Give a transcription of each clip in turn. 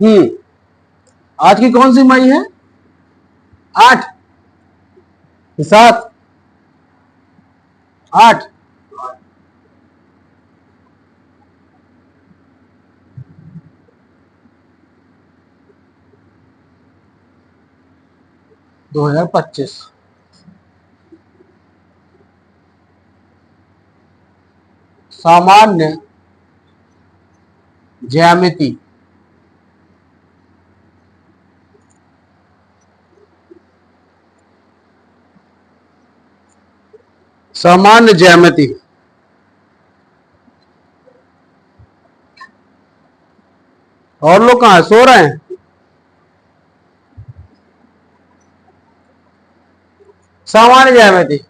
आज की कौन सी मई है? 8, 7, 8। दो 2025। सामान्य ज्यामिति। सामान्य ज्यामिति। और लोग कहां सो रहे हैं? सामान्य ज्यामिति,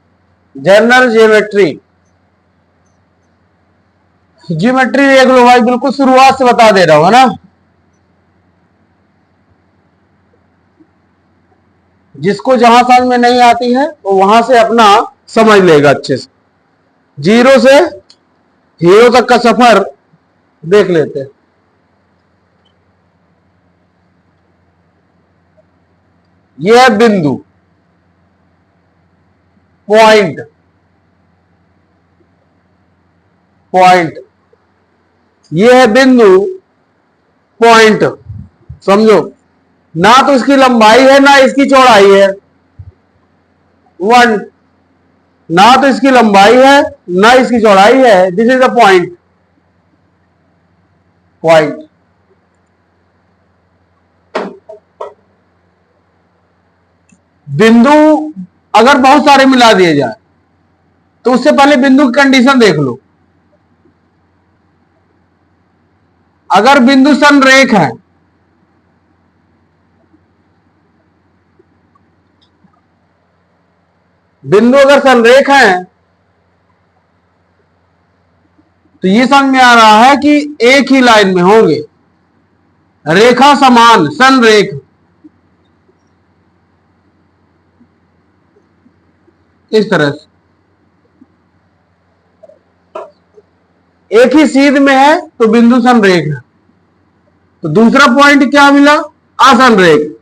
जनरल ज्योमेट्री। ज्योमेट्री देख लो भाई, बिल्कुल शुरुआत से बता दे रहा हूं, है ना। जिसको जहां समझ में नहीं आती है वो वहां से अपना समझ लेगा अच्छे से। 0 से हीरो तक का सफर देख लेते हैं। यह है बिंदु, पॉइंट, पॉइंट। यह है बिंदु, पॉइंट। समझो, ना तो इसकी लंबाई है ना इसकी चौड़ाई है। 1, ना तो इसकी लंबाई है ना इसकी चौड़ाई है। This is the point, point. बिंदु अगर बहुत सारे मिला दिए जाए तो उससे पहले बिंदु की कंडीशन देख लो। अगर बिंदु संरेख है, बिंदु अगर संरेख है तो ये समझ में आ रहा है कि एक ही लाइन में होंगे। रेखा समान, संरेख, इस तरह से एक ही सीध में है तो बिंदु संरेख है। तो दूसरा पॉइंट क्या मिला? असंरेख।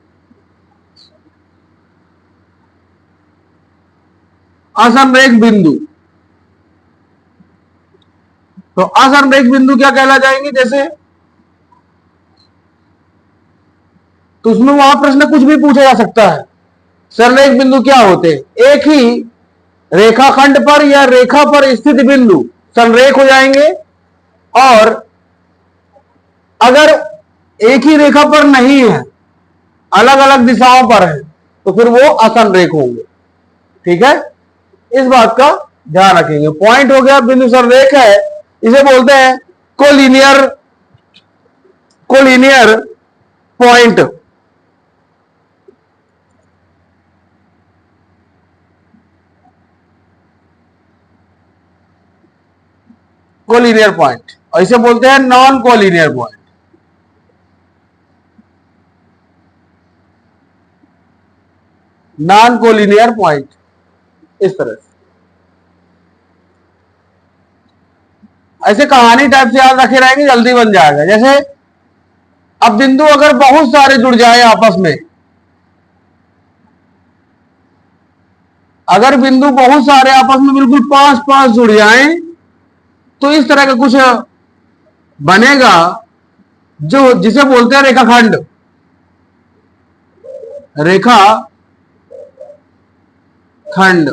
असंरेख बिंदु। तो असंरेख बिंदु क्या कहला जाएंगे? जैसे तो उसमें वहां प्रश्न कुछ भी पूछा जा सकता है। संरेख बिंदु क्या होते हैं? एक ही रेखाखंड पर या रेखा पर स्थित बिंदु संरेख हो जाएंगे, और अगर एक ही रेखा पर नहीं है, अलग अलग दिशाओं पर है, तो फिर वो असंरेख होंगे। ठीक है, इस बात का ध्यान रखेंगे। पॉइंट हो गया, बिंदु संरेख है, इसे बोलते हैं collinear, collinear point. Collinear point, और इसे बोलते हैं non collinear point. Non collinear point, इस तरह से। ऐसे कहानी टाइप से याद रखे रहेंगे, जल्दी बन जाएगा। जैसे अब बिंदु अगर बहुत सारे जुड़ जाए आपस में, अगर बिंदु बहुत सारे आपस में बिल्कुल 5-5 जुड़ जाएं, तो इस तरह का कुछ बनेगा जो जिसे बोलते हैं रेखाखंड। रेखा खंड।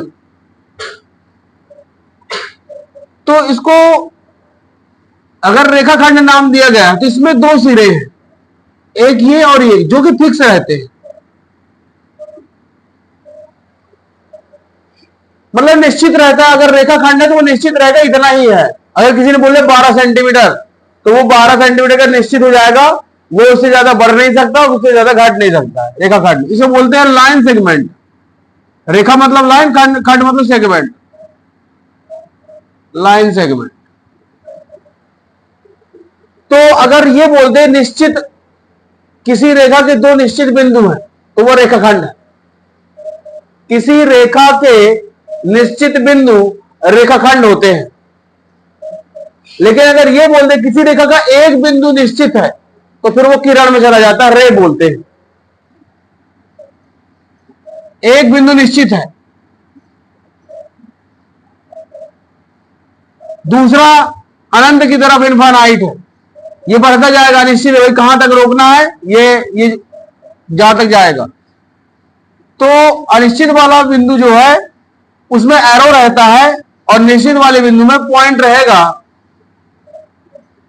तो इसको अगर रेखाखंड नाम दिया गया तो इसमें 2 सिरे हैं, एक ये और ये, जो कि फिक्स रहते हैं। मतलब निश्चित रहता है। अगर रेखाखंड है तो वो निश्चित रहेगा, इतना ही है। अगर किसी ने बोले 12 सेंटीमीटर, तो वो 12 सेंटीमीटर का निश्चित हो जाएगा, वो उससे ज्यादा बढ़ नहीं सकता, उससे ज्यादा घट नहीं सकता। रेखाखंड इसे बोलते हैं लाइन सेगमेंट। रेखा मतलब लाइन, खंड मतलब सेगमेंट, लाइन सेगमेंट। तो अगर ये बोलते हैं निश्चित, किसी रेखा के 2 निश्चित बिंदु हैं, तो वो रेखाखंड है। किसी रेखा के निश्चित बिंदु रेखाखंड होते हैं। लेकिन अगर ये बोल दे किसी रेखा का एक बिंदु निश्चित है, तो फिर वो किरण में चला जाता है, रे बोलते हैं। एक बिंदु निश्चित है, दूसरा अनंत की तरफ इनफाइनाइट है, ये बढ़ता जाएगा, निश्चित है, कहां तक रोकना है, ये जहां तक जाएगा। तो अनिश्चित वाला बिंदु जो है उसमें एरो रहता है और निश्चित वाले बिंदु में पॉइंट रहेगा,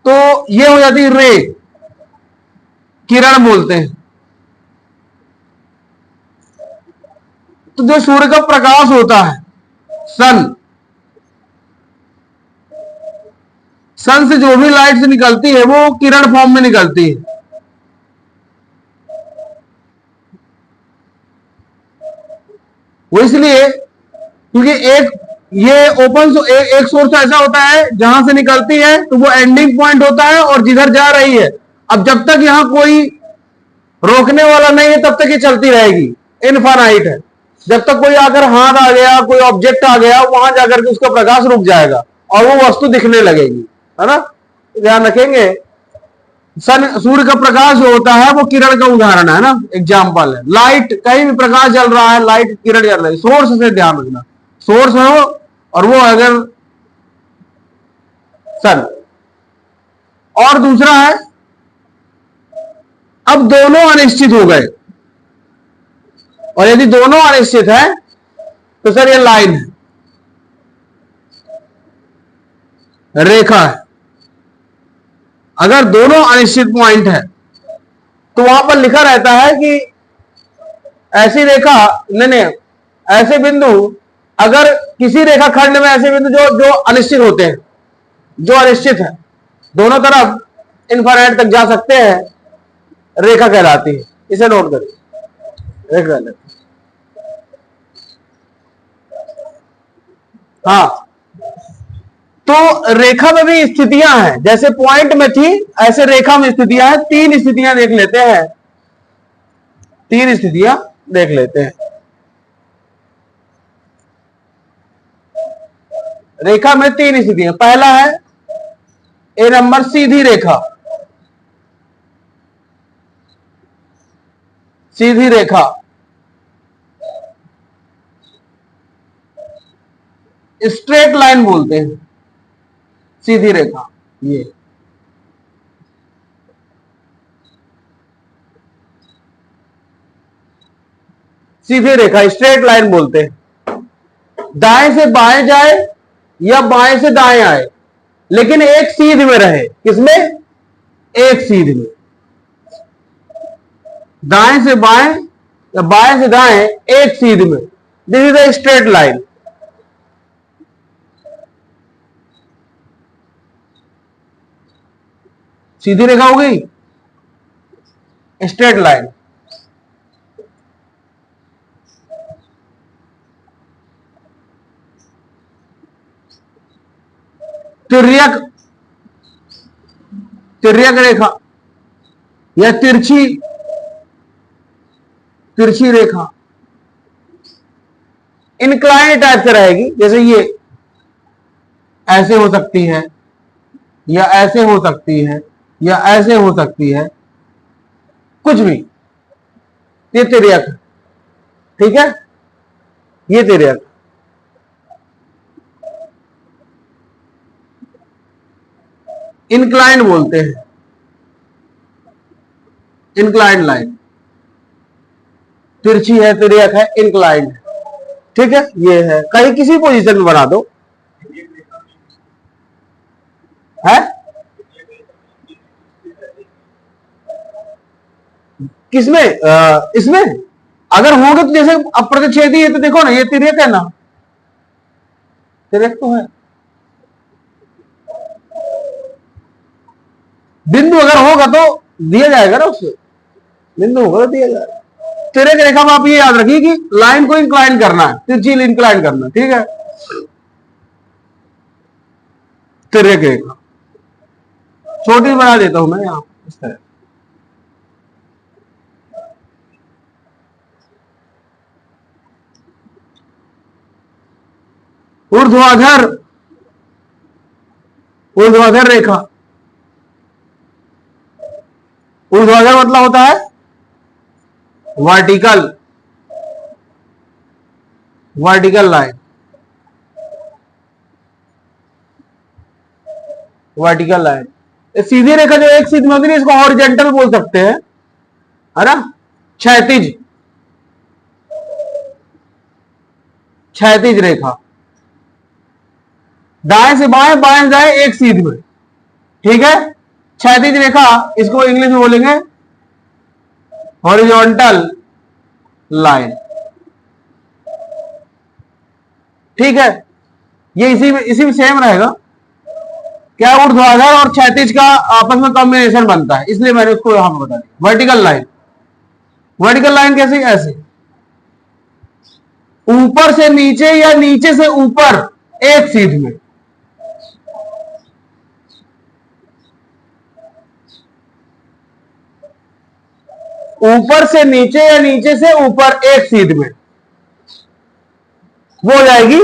तो ये हो जाती है रे, किरण बोलते हैं। तो जो सूर्य का प्रकाश होता है, सन से जो भी लाइट से निकलती है वो किरण फॉर्म में निकलती है। वो इसलिए क्योंकि ये ओपन एक सोर्स ऐसा होता है जहां से निकलती है तो वो एंडिंग पॉइंट होता है और जिधर जा रही है, अब जब तक यहां कोई रोकने वाला नहीं है तब तक ये चलती रहेगी, इनफाइनाइट है। जब तक कोई आकर हाथ आ गया, कोई ऑब्जेक्ट आ गया, वहां जाकर के उसका प्रकाश रुक जाएगा और वो वस्तु दिखने लगेगी, है ना। ध्यान रखेंगे, सूर्य का प्रकाश जो होता है वो किरण का उदाहरण है ना, एग्जाम्पल है। लाइट, कहीं भी प्रकाश जल रहा है, लाइट किरण जल रही है, सोर्स से ध्यान रखना, सोर्स हो और वो अगर सन। और दूसरा है, अब दोनों अनिश्चित हो गए, और यदि दोनों अनिश्चित है तो सर ये लाइन है, रेखा है। अगर दोनों अनिश्चित पॉइंट है तो वहां पर लिखा रहता है कि ऐसी रेखा, नहीं, ऐसे बिंदु, अगर किसी रेखा खंड में ऐसे बिंदु जो अनिश्चित होते हैं, जो अनिश्चित है, दोनों तरफ इनफाइनाइट तक जा सकते हैं, रेखा कहलाती है। इसे नोट करिए, रेखा कहलाती है। हाँ, तो रेखा में भी स्थितियां हैं, जैसे पॉइंट में थी ऐसे रेखा में स्थितियां हैं। तीन स्थितियां देख लेते हैं, तीन स्थितियां देख लेते हैं। रेखा में तीन स्थितियां, पहला है ए नंबर, सीधी रेखा, सीधी रेखा, स्ट्रेट लाइन बोलते हैं, सीधी रेखा, ये सीधी रेखा, स्ट्रेट लाइन बोलते हैं। दाएं से बाएं जाए या बाएं से दाएं आए, लेकिन एक सीध में रहे। किसमें? एक सीध में। दाएं से बाएं या बाएं से दाएं, एक सीध में, this is a straight line. सीधी रेखा हो गई, स्ट्रेट लाइन। तिर्यक, तिर्यक रेखा या तिरछी, तिरछी रेखा इनक्लाइन टाइप से रहेगी, जैसे ये ऐसे हो सकती है या ऐसे हो सकती है या ऐसे हो सकती है, कुछ भी, ये तिर्यक, ठीक है, ये तिर्यक। इनक्लाइन बोलते हैं, इनक्लाइन लाइन, तिरछी है, तिर्यक है, इनक्लाइन है, ठीक है। ये है, कहीं किसी पोजीशन में बना दो, है किसमें, इसमें अगर होंगे तो जैसे अप्रतिच्छेदी है तो देखो ना, ये तिर्यक है ना, तिर्यक तो है। बिंदु अगर होगा तो दिया जाएगा ना, उससे बिंदु होगा तो दिया जाएगा। तिर्यक रेखा में आप ये याद रखिए कि लाइन को इंक्लाइन करना है, तिरछी इंक्लाइन करना, ठीक है। तिर्यक रेखा छोटी बना देता हूं मैं यहां, इस तरह। ऊर्ध्वाधर, ऊर्ध्वाधर रेखा, ऊर्ध्वाधर मतलब होता है vertical, vertical line, vertical line. सीधी रेखा जो एक सीध में होती है इसको हॉरिजेंटल बोल सकते हैं, है ना। क्षैतिज, क्षैतिज रेखा, दाएं से बाएं, बाएं से दाएं एक सीध में, ठीक है। क्षैतिज रेखा इसको इंग्लिश में बोलेंगे हॉरिजॉन्टल लाइन, ठीक है। ये इसी में सेम रहेगा, क्या ऊर्ध्वाधर और क्षैतिज का आपस में कॉम्बिनेशन बनता है, इसलिए मैंने उसको यहां पर बता दिया वर्टिकल लाइन। वर्टिकल लाइन कैसे, ऐसे ऊपर से नीचे या नीचे से ऊपर एक सीध में, ऊपर से नीचे या नीचे से ऊपर एक सीध में, वो हो जाएगी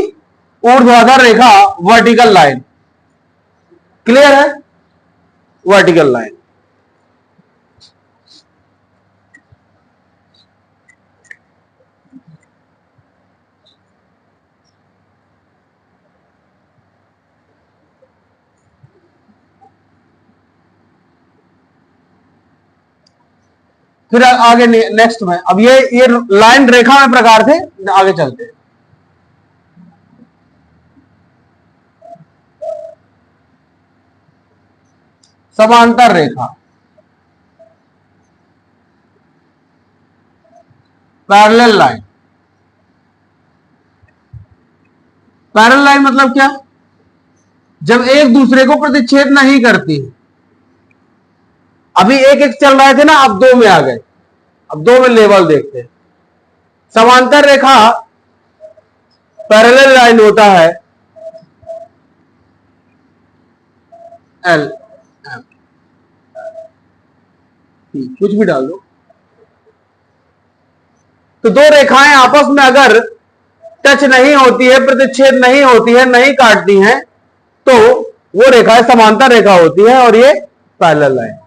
ऊर्ध्वाधर रेखा, वर्टिकल लाइन। क्लियर है, वर्टिकल लाइन। फिर आगे नेक्स्ट में, अब ये लाइन रेखा में प्रकार थे, आगे चलते हैं। समांतर रेखा, पैरेलल लाइन। पैरेलल लाइन मतलब क्या, जब एक दूसरे को प्रतिच्छेद नहीं करती। अभी एक एक चल रहे थे ना, अब दो में आ गए, अब दो में लेवल देखते हैं। समांतर रेखा पैरेलल लाइन होता है एल, कुछ भी डाल दो। तो दो रेखाएं आपस में अगर टच नहीं होती है, प्रतिच्छेद नहीं होती है, नहीं काटती हैं, तो वो रेखाएं समांतर रेखा होती है और ये पैरेलल लाइन।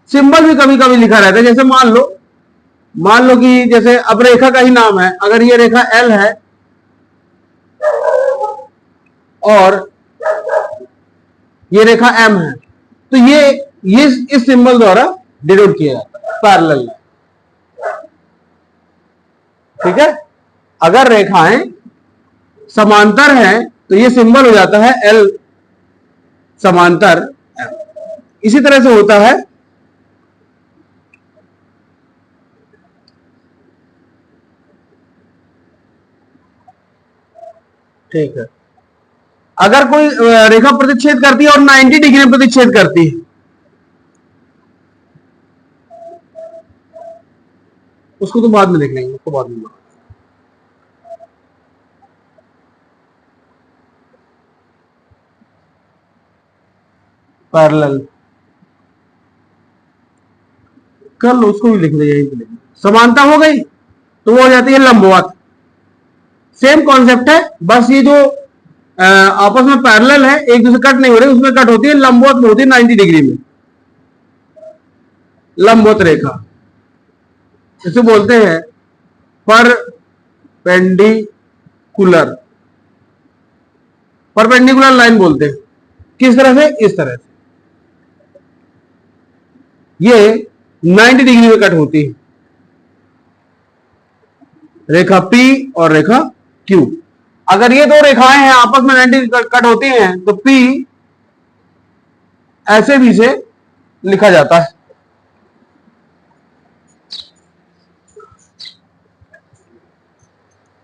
सिंबल भी कभी कभी लिखा रहता है, जैसे मान लो कि जैसे अब रेखा का ही नाम है, अगर ये रेखा एल है और ये रेखा एम है, तो ये इस सिंबल द्वारा डिनोट किया जाता है, पैरेलल लाइन, ठीक है। अगर रेखाएं समांतर हैं तो ये सिंबल हो जाता है एल समांतर एम। इसी तरह से होता है ठीक है। अगर कोई रेखा प्रतिच्छेद करती है और 90 डिग्री में प्रतिच्छेद करती है, उसको तो बाद में देख लेंगे, उसको बाद में। पैरेलल कर लो, उसको भी लिख दे, यही लिख। समानता हो गई तो वो हो जाती है लंबवत। सेम कॉन्सेप्ट है, बस ये जो आपस में पैरेलल है, एक दूसरे कट नहीं हो रही, उसमें कट होती है लंबवत में, होती है 90 डिग्री में, लंबवत रेखा। इसे बोलते हैं परपेंडिकुलर, परपेंडिकुलर लाइन बोलते हैं। किस तरह से, इस तरह से ये 90 डिग्री में कट होती है, रेखा P और रेखा Q। अगर ये दो रेखाएं हैं आपस में 90 कट होती हैं तो P ऐसे भी से लिखा जाता है,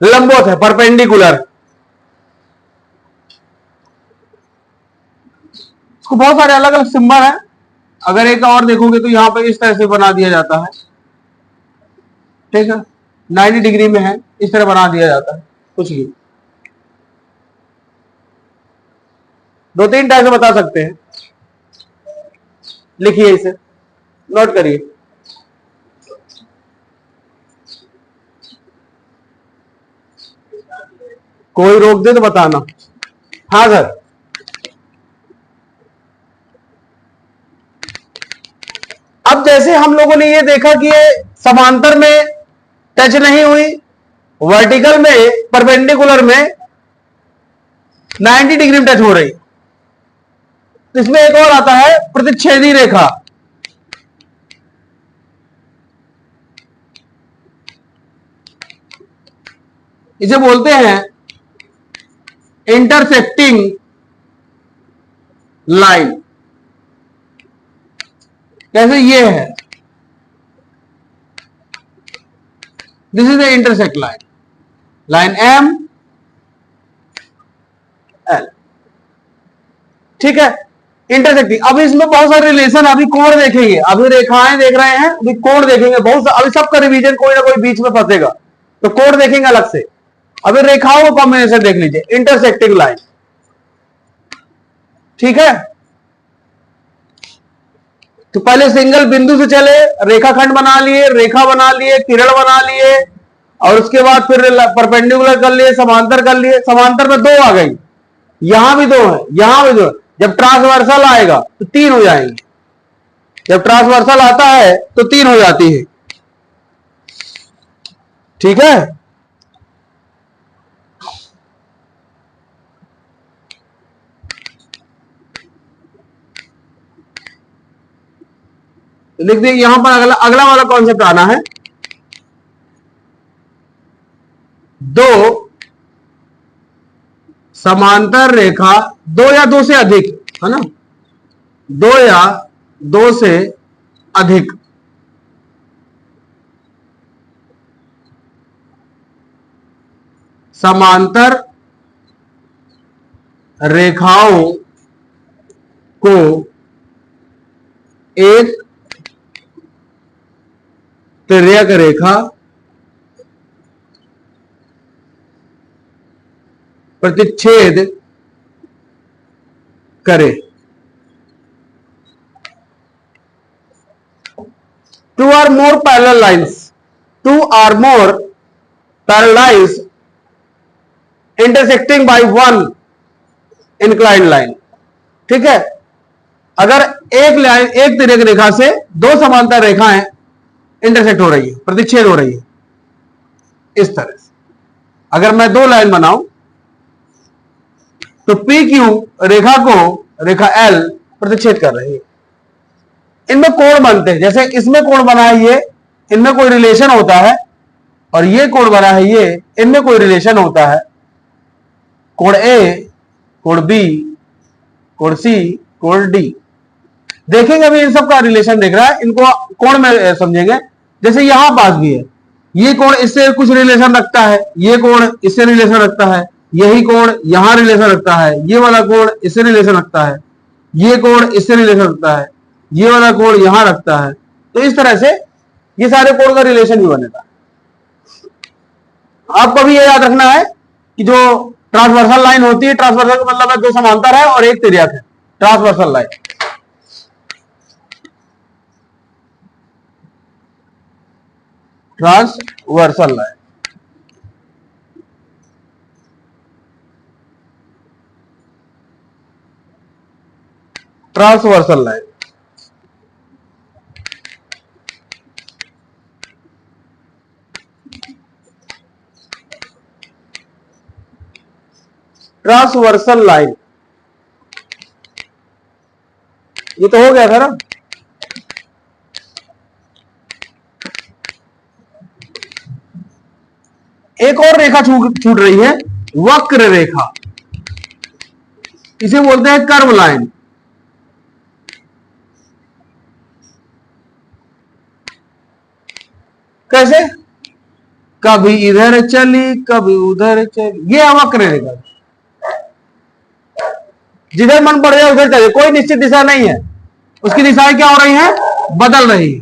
लंबवत है, परपेंडिकुलर। इसको बहुत सारे अलग अलग सिंबल है, अगर एक और देखोगे तो यहां पे इस तरह से बना दिया जाता है, ठीक है। 90 डिग्री में है, इस तरह बना दिया जाता है, कुछ भी दो तीन टाइप से बता सकते हैं। लिखिए, इसे नोट करिए। कोई रोक दे तो बताना। हाँ सर, अब जैसे हम लोगों ने ये देखा कि ये समांतर में टच नहीं हुई, वर्टिकल में परपेंडिकुलर में 90 डिग्री में टच हो रही, तो इसमें एक और आता है प्रतिच्छेदी रेखा। इसे बोलते हैं इंटरसेक्टिंग लाइन। कैसे? ये है, this is the intersect line, line M L. ठीक है, इंटरसेक्टिंग। अब इसमें बहुत सारे रिलेशन, अभी कोण देखेंगे, अभी रेखाएं देख रहे हैं, अभी कोण देखेंगे, बहुत अभी सबका रिवीजन कोई ना कोई बीच में फंसेगा, तो कोण देखेंगे अलग से। अभी रेखाओं का कॉम्बिनेशन देख लीजिए, इंटरसेक्टिंग लाइन। ठीक है, तो पहले सिंगल बिंदु से चले, रेखाखंड बना लिए, रेखा बना लिए, किरण बना लिए, और उसके बाद फिर परपेंडिकुलर कर लिए, समांतर कर लिए। समांतर में 2 आ गई, यहां भी 2 है, यहां भी 2 है। जब ट्रांसवर्सल आएगा तो 3 हो जाएंगे, जब ट्रांसवर्सल आता है तो 3 हो जाती है। ठीक है, लिख दिए। यहां पर अगला अगला वाला कॉन्सेप्ट आना है, 2 समांतर रेखा, 2 या 2 से अधिक, है ना, 2 या 2 से अधिक समांतर रेखाओं को एक तिर्यक रेखा प्रतिच्छेद करे। 2 or more parallel lines, 2 or more parallel lines intersecting by one inclined line। ठीक है, अगर एक लाइन, एक तिर्यक रेखा से 2 समांतर रेखाएं इंटरसेक्ट हो रही है, प्रतिच्छेद हो रही है, इस तरह से अगर मैं 2 लाइन बनाऊं तो पी क्यू रेखा को रेखा एल प्रतिच्छेद कर रही है, इनमें कोण बनते हैं। जैसे इसमें कोण बना है ये, इनमें कोई रिलेशन होता है, और ये कोण बना है ये, इनमें कोई रिलेशन होता है। कोण ए, कोण बी, कोण सी, कोण डी, देखेंगे अभी इन सब का रिलेशन देख रहा है, इनको कोण में समझेंगे। जैसे यहां पास भी है, ये कोण इससे कुछ रिलेशन रखता है, ये कोण इससे रिलेशन रखता है, यही कोण यहां रिलेशन रखता है, ये वाला कोण इससे रिलेशन रखता है, ये कोण इससे रिलेशन रखता है, ये वाला कोण यहां रखता है। तो इस तरह से ये सारे कोण का रिलेशन भी बनेगा। आपको भी ये याद रखना है कि जो ट्रांसवर्सल लाइन होती है, ट्रांसवर्सल का मतलब है 2 समांतर है और एक तिर्यक है, transversal line. Transversal line, transversal line. Transversal line, ये तो हो गया था ना। एक और रेखा छूट रही है, वक्र रेखा, इसे बोलते हैं कर्व लाइन। कैसे? कभी इधर चली, कभी उधर चली, ये वक्र रेखा, जिधर मन पड़ जाए उधर चले, कोई निश्चित दिशा नहीं है, उसकी दिशाएं क्या हो रही हैं? बदल रही है।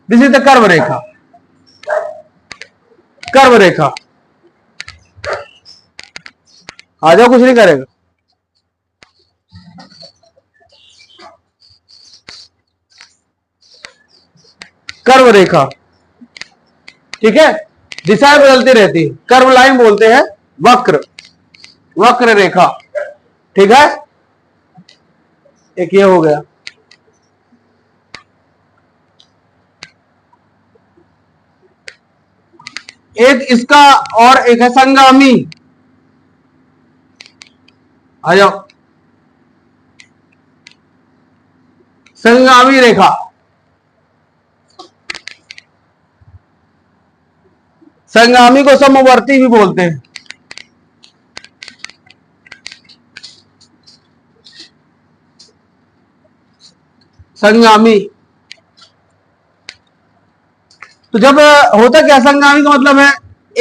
दिस इज द कर्व रेखा, कर्व रेखा। आ जाओ, कुछ नहीं करेगा। कर्व रेखा, ठीक है, दिशाएं बदलती रहती है, कर्व लाइन बोलते हैं, वक्र, वक्र रेखा। ठीक है, एक ये हो गया। एक इसका और एक है संगामी। आ जाओ, संगामी रेखा, संगामी को समवर्ती भी बोलते हैं। संगामी, तो जब होता क्या, संगामी का मतलब है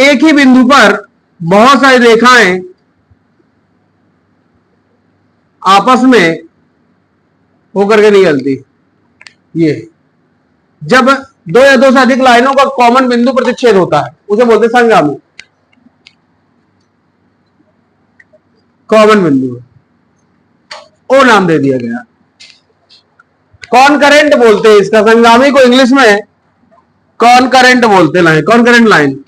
एक ही बिंदु पर बहुत सारी रेखाएं आपस में होकर के निकलती। ये जब दो या दो से अधिक लाइनों का कॉमन बिंदु प्रतिच्छेद होता है उसे बोलते हैं संगामी। कॉमन बिंदु ओ नाम दे दिया गया। कॉनकरेंट बोलते हैं इसका, संगामी को इंग्लिश में कॉनकरेंट बोलते हैं। कॉनकरेंट लाइन,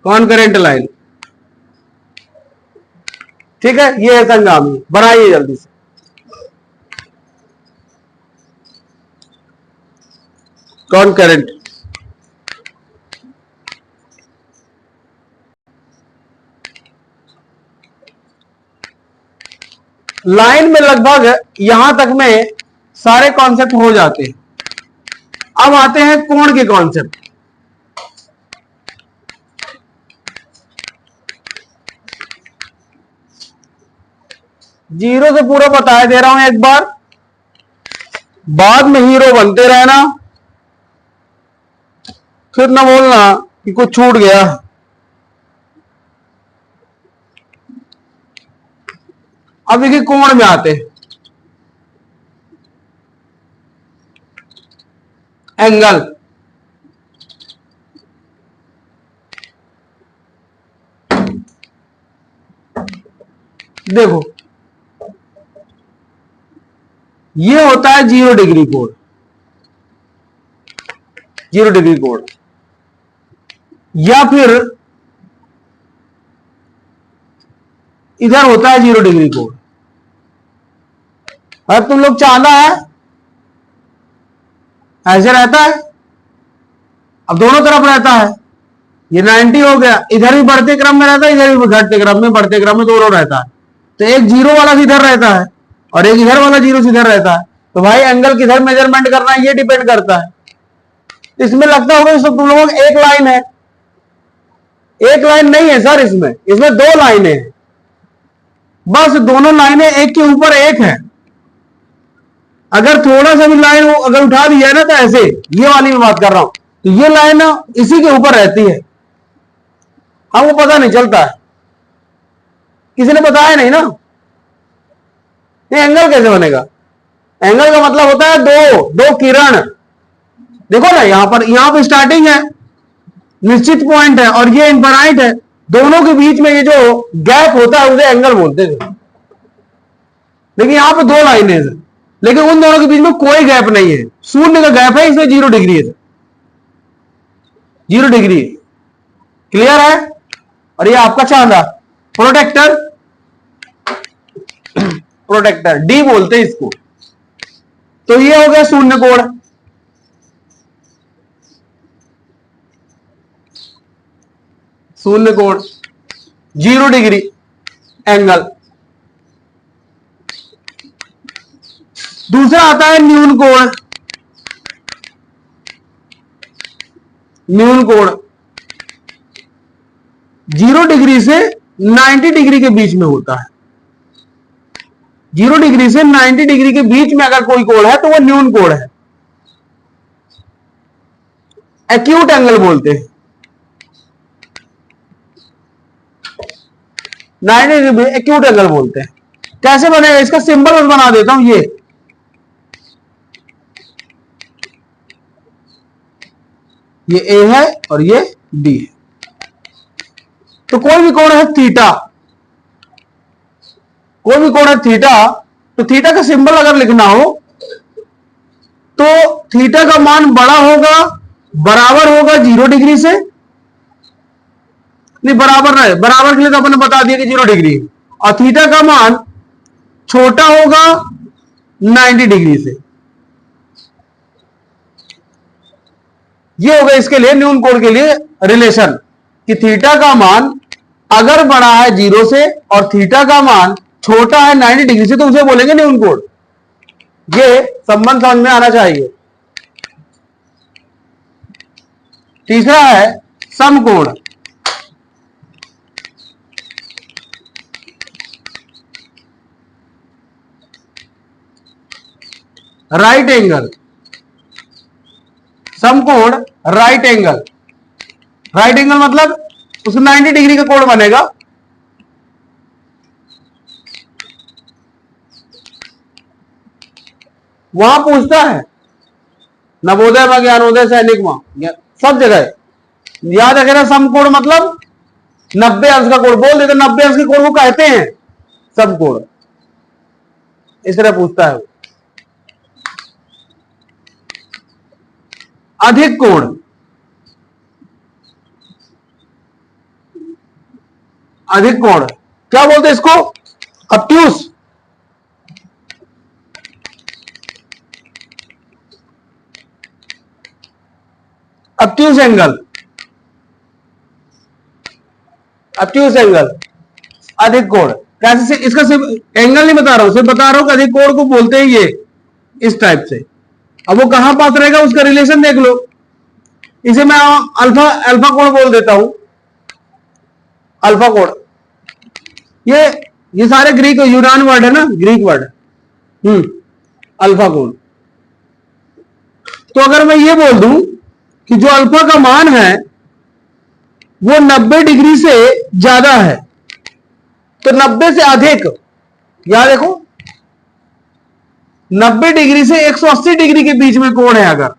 कॉनकरेंट लाइन, ठीक है। ये है संगामी, बनाइए जल्दी से। कॉनकरेंट, लाइन में लगभग यहां तक में सारे कॉन्सेप्ट हो जाते हैं। अब आते हैं कोण के कॉन्सेप्ट। जीरो से पूरा बताया दे रहा हूं एक बार, बाद में हीरो बनते रहना, फिर ना बोलना कि कुछ छूट गया। अब देखिए कोण में आते हैं, एंगल, देखो ये होता है 0 डिग्री कोण, 0 डिग्री कोण, या फिर इधर होता है 0 डिग्री कोण। अब तुम लोग चाहना है ऐसे रहता है, अब दोनों तरफ रहता है, ये 90 हो गया, इधर भी बढ़ते क्रम में रहता है, इधर भी घटते क्रम में, बढ़ते क्रम में, दोनों रहता है। तो एक जीरो वाला इधर रहता है और एक इधर वाला जीरो इधर रहता है, तो भाई एंगल किधर मेजरमेंट करना है ये डिपेंड करता है। इसमें लगता होगा इसमें तुम लोगों को एक लाइन है, एक लाइन नहीं है सर, इसमें दो लाइनें हैं, बस दोनों लाइनें एक के ऊपर एक है। अगर थोड़ा सा भी लाइन अगर उठा दिया है ना, तो ऐसे ये वाली मैं बात कर रहा हूं, तो ये लाइन ना इसी के ऊपर रहती है, हमको पता नहीं चलता है, किसी ने बताया नहीं ना। ये एंगल कैसे बनेगा? एंगल का मतलब होता है दो किरण, देखो ना यहां पर स्टार्टिंग है, निश्चित पॉइंट है और ये इनफाइनाइट है, दोनों के बीच में ये जो गैप होता है उसे एंगल बोलते हैं। लेकिन यहां पर दो लाइनें हैं, लेकिन उन दोनों के बीच में कोई गैप नहीं है, शून्य का गैप है, इसमें 0 डिग्री है, 0 डिग्री। क्लियर है? और ये आपका चांदा प्रोटेक्टर, प्रोटेक्टर डी बोलते हैं इसको। तो ये हो गया शून्य कोण, शून्य कोण 0 डिग्री एंगल। दूसरा आता है न्यून कोण, न्यून कोण 0 डिग्री से 90 डिग्री के बीच में होता है। 0 डिग्री से 90 डिग्री के बीच में अगर कोई कोण है तो वो न्यून कोण है, एक्यूट एंगल बोलते हैं। 90 डिग्री एक्यूट एंगल बोलते हैं। कैसे बनेगा? इसका सिंबल मैं बना देता हूं, ये ए है और ये बी है। तो कोई भी कोण है थीटा, कोई भी कोण है थीटा, तो थीटा का सिंबल अगर लिखना हो तो थीटा का मान बड़ा होगा, बराबर होगा 0 डिग्री से, नहीं बराबर नहीं, बराबर के लिए तो अपने बता दिया कि 0 डिग्री, और थीटा का मान छोटा होगा 90 डिग्री से। ये हो गया इसके लिए न्यून कोण के लिए रिलेशन कि थीटा का मान अगर बड़ा है 0 से और थीटा का मान छोटा है 90 डिग्री से तो उसे बोलेंगे न्यून कोण। ये संबंध समझ में आना चाहिए। तीसरा है समकोण। राइट एंगल, समकोण राइट एंगल। राइट एंगल मतलब उसको 90 डिग्री का कोण बनेगा। वहां पूछता है नवोदय में, ज्ञानोदय, सैनिक में, सब जगह याद रखेना समकोण मतलब 90 अंश का कोण। बोल देते 90 अंश के कोण को कहते हैं समकोण, इस तरह पूछता है। अधिक कोण, अधिक कोण क्या बोलते हैं इसको? Obtuse. Obtuse angle, obtuse angle, अधिक कोण। कैसे से इसका सिर्फ एंगल नहीं बता रहा हूं, सिर्फ बता रहा हूं कि अधिक कोण को बोलते हैं ये इस टाइप से। अब वो कहां पास रहेगा उसका रिलेशन देख लो। इसे मैं अल्फा अल्फा कोण बोल देता हूं, अल्फा कोण। ये सारे ग्रीक यूनान वर्ड है ना, ग्रीक वर्ड। अल्फा कोण। तो अगर मैं ये बोल दूं कि जो अल्फा का मान है वो 90 डिग्री से ज्यादा है तो 90 से अधिक, यहां देखो 90 डिग्री से 180 डिग्री के बीच में कोण है। अगर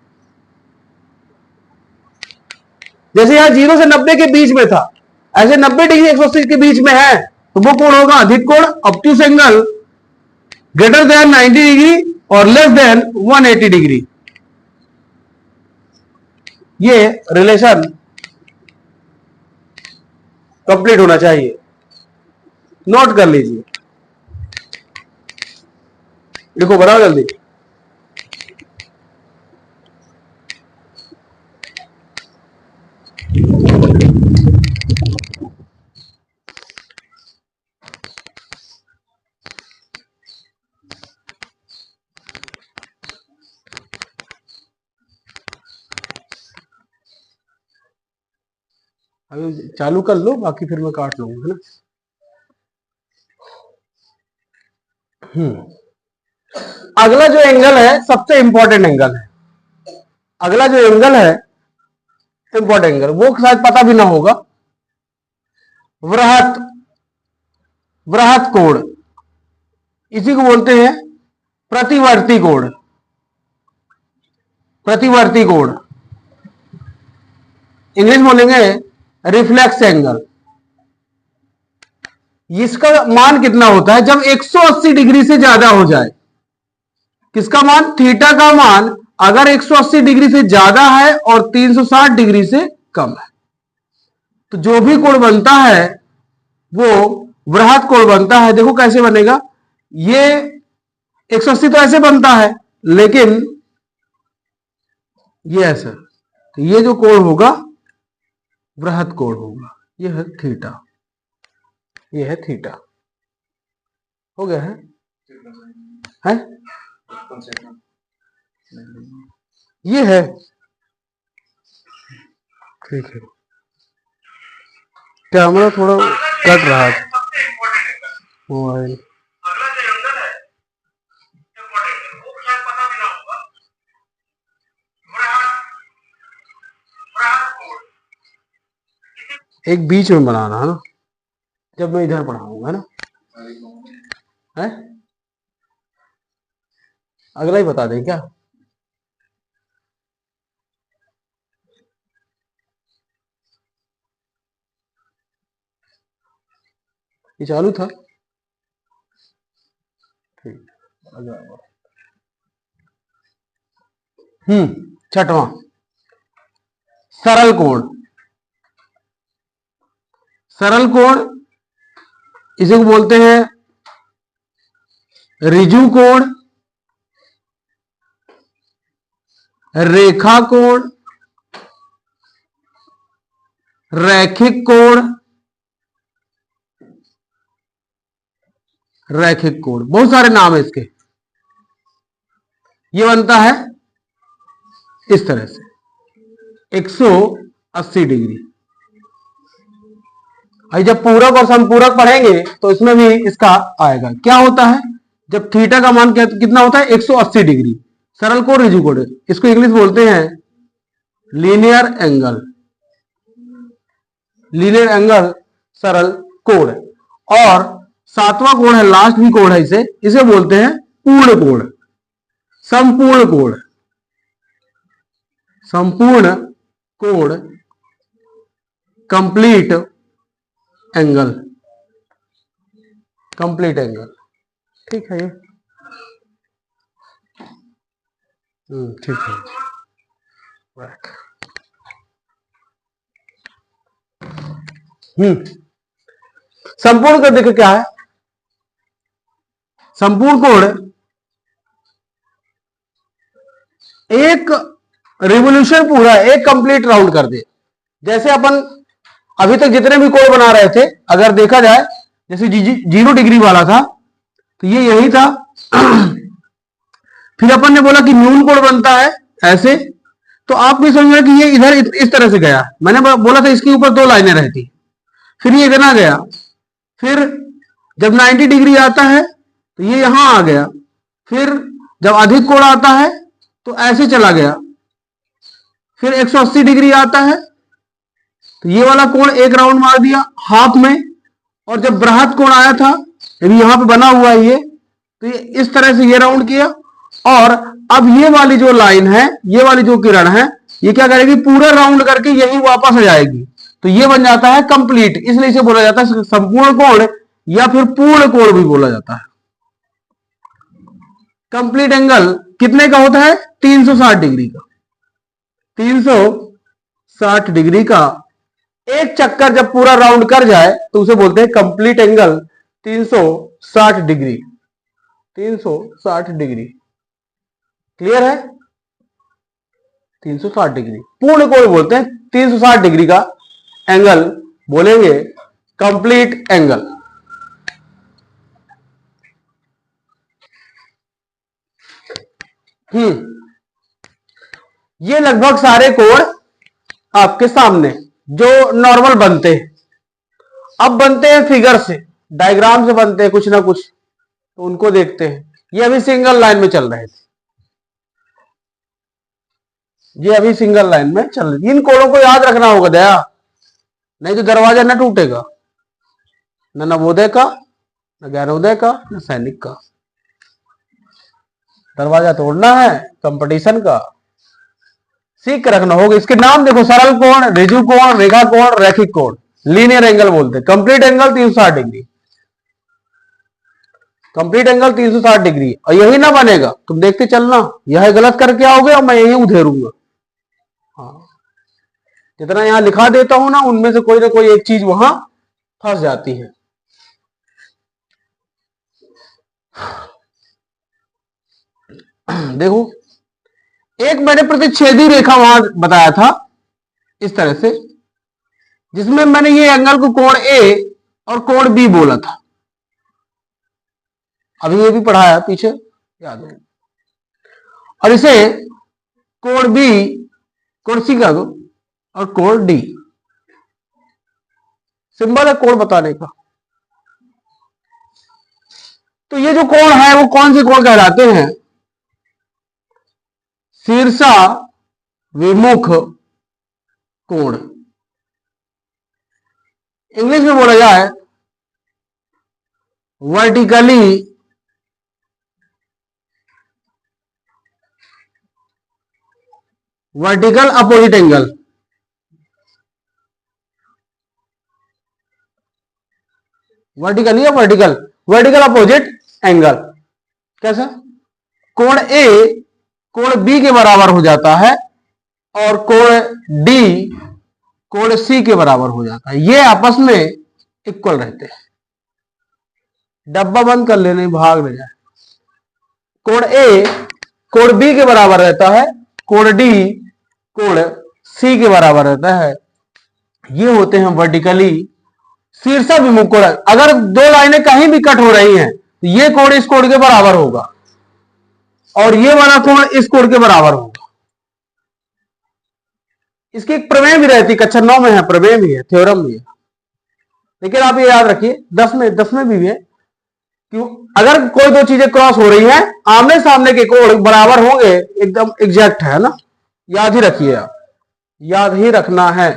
जैसे यहां 0 से 90 के बीच में था, ऐसे 90 डिग्री 180 के बीच में है तो वो कोण होगा अधिक कोण, obtuse angle, greater than 90 degree और लेस देन 180 डिग्री। ये रिलेशन कंप्लीट होना चाहिए, नोट कर लीजिए। लिखो बनाओ जल्दी। अभी चालू कर लो, बाकी फिर मैं काट लूंगा, है ना। अगला जो एंगल है सबसे इंपॉर्टेंट एंगल है। अगला जो एंगल है इंपॉर्टेंट एंगल, वो शायद पता भी ना होगा। वृहत, वृहत कोण, इसी को बोलते हैं प्रतिवर्ती कोण। प्रतिवर्ती कोण इंग्लिश बोलेंगे रिफ्लेक्स एंगल। इसका मान कितना होता है जब 180 डिग्री से ज्यादा हो जाए? किसका मान? थीटा का मान अगर 180 डिग्री से ज्यादा है और 360 डिग्री से कम है तो जो भी कोण बनता है वो वृहत कोण बनता है। देखो कैसे बनेगा, ये 180 तो ऐसे बनता है, लेकिन ये ऐसा, तो ये जो कोण होगा वृहत कोण होगा। ये है थीटा, ये है थीटा। हो गया है? ये है, ठीक है। कैमरा थोड़ा कट रहा है मोबाइल। एक बीच में बनाना है ना, जब मैं इधर पढ़ाऊंगा, है ना। है अगला ही बता दें क्या? ये चालू था, ठीक। छठवां सरल कोण। सरल कोण इसी को बोलते हैं ऋजु कोण, रेखा कोण रैखिक कोण, रैखिक कोण, बहुत सारे नाम है इसके। ये बनता है इस तरह से 180 डिग्री। अभी जब पूरक और समपूरक पढ़ेंगे तो इसमें भी इसका आएगा। क्या होता है जब थीटा का मान कितना होता है 180 डिग्री। सरल कोण, रिजु कोण, इसको इंग्लिश बोलते हैं लीनियर एंगल, लीनियर एंगल सरल कोण। और सातवां कोण है, लास्ट भी कोण है, इसे बोलते हैं पूर्ण कोण, संपूर्ण कोण, संपूर्ण कोण, कंप्लीट एंगल, कंप्लीट एंगल। ठीक है ये, ठीक है। संपूर्ण कोण देखो क्या है। संपूर्ण कोण एक रिवोल्यूशन पूरा, एक कंप्लीट राउंड कर दे। जैसे अपन अभी तक जितने भी कोण बना रहे थे, अगर देखा जाए जैसे 0 डिग्री वाला था तो ये यही था। फिर अपन ने बोला कि न्यून कोण बनता है ऐसे, तो आप भी समझ रहे कि ये इधर इस तरह से गया। मैंने बोला था इसके ऊपर 2 लाइनें रहती, फिर ये इतना गया, फिर जब 90 डिग्री आता है तो ये यहां आ गया, फिर जब अधिक कोण आता है तो ऐसे चला गया, फिर 180 डिग्री आता है तो ये वाला कोण एक राउंड मार दिया हाफ में, और जब बृहद कोण आया था अभी यहां पे बना हुआ है ये, तो ये इस तरह से ये राउंड किया। और अब ये वाली जो लाइन है, ये वाली जो किरण है, ये क्या करेगी पूरा राउंड करके यही वापस आ जाएगी, तो ये बन जाता है कंप्लीट। इसलिए इसे बोला जाता है संपूर्ण कोण या फिर पूर्ण कोण भी बोला जाता है। कंप्लीट एंगल कितने का होता है 360 डिग्री का, 360 डिग्री का एक चक्कर जब पूरा राउंड कर जाए तो उसे बोलते हैं complete angle 360 degree, 360 degree. Clear है? 360 डिग्री पूर्ण कोण बोलते हैं, 360 डिग्री का एंगल बोलेंगे कंप्लीट एंगल। ये लगभग सारे कोण आपके सामने जो नॉर्मल बनते हैं। अब बनते हैं फिगर से, डायग्राम से बनते हैं कुछ ना कुछ, तो उनको देखते हैं। ये अभी सिंगल लाइन में चल रहे थे, ये अभी सिंगल लाइन में चल रही। इन कोणों को याद रखना होगा दया, नहीं तो दरवाजा न टूटेगा, न नवोदय का, न ज्ञानोदय का, न सैनिक का। दरवाजा तोड़ना है कंपटीशन का, सीख कर रखना होगा। इसके नाम देखो, सरल कोण, रिजु कोण, रेखा कोण, रैखिक कोण, लीनियर एंगल बोलते हैं। Complete angle 360 degree, complete angle 360 degree. और यही ना बनेगा, तुम देखते चलना, यह गलत करके आओगे और मैं यही उधेरूंगा। हाँ, जितना यहां लिखा देता हूं ना, उनमें से कोई ना कोई एक चीज वहां फंस जाती है। देखो, एक मैंने प्रतिच्छेदी रेखा वहां बताया था इस तरह से, जिसमें मैंने ये एंगल को कोण ए और कोण बी बोला था। अभी ये भी पढ़ाया पीछे, याद हो। और इसे कोण बी, कोण सी कह दो, और कोण डी। सिंबल है कोण बताने का। तो ये जो कोण है वो कौन से कोण कहलाते हैं? शीर्षा विमुख कोण। इंग्लिश में बोला जाए vertically vertical opposite angle. Vertical या वर्टिकल, वर्टिकल अपोजिट एंगल। कैसा? कोण ए कोण बी के बराबर हो जाता है और कोण डी कोण सी के बराबर हो जाता है। ये आपस में इक्वल रहते हैं। डब्बा बंद कर लेने, भाग न जाए। कोण ए कोण बी के बराबर रहता है, कोण डी कोण सी के बराबर रहता है। ये होते हैं वर्टिकली शीर्षाभिमुख कोण। अगर दो लाइनें कहीं भी कट हो रही हैं तो ये कोण इस कोण के बराबर होगा और ये वाला कोण इस कोण के बराबर होगा। इसकी एक प्रमेय भी रहती, कक्षा 9 में है, प्रमेय भी है, थ्योरम भी है। लेकिन आप ये याद रखिए 10 में भी है कि अगर कोई दो चीजें क्रॉस हो रही हैं, आमने सामने के कोण बराबर होंगे, एकदम एग्जैक्ट है ना, याद ही रखिए आप, याद ही रखना है।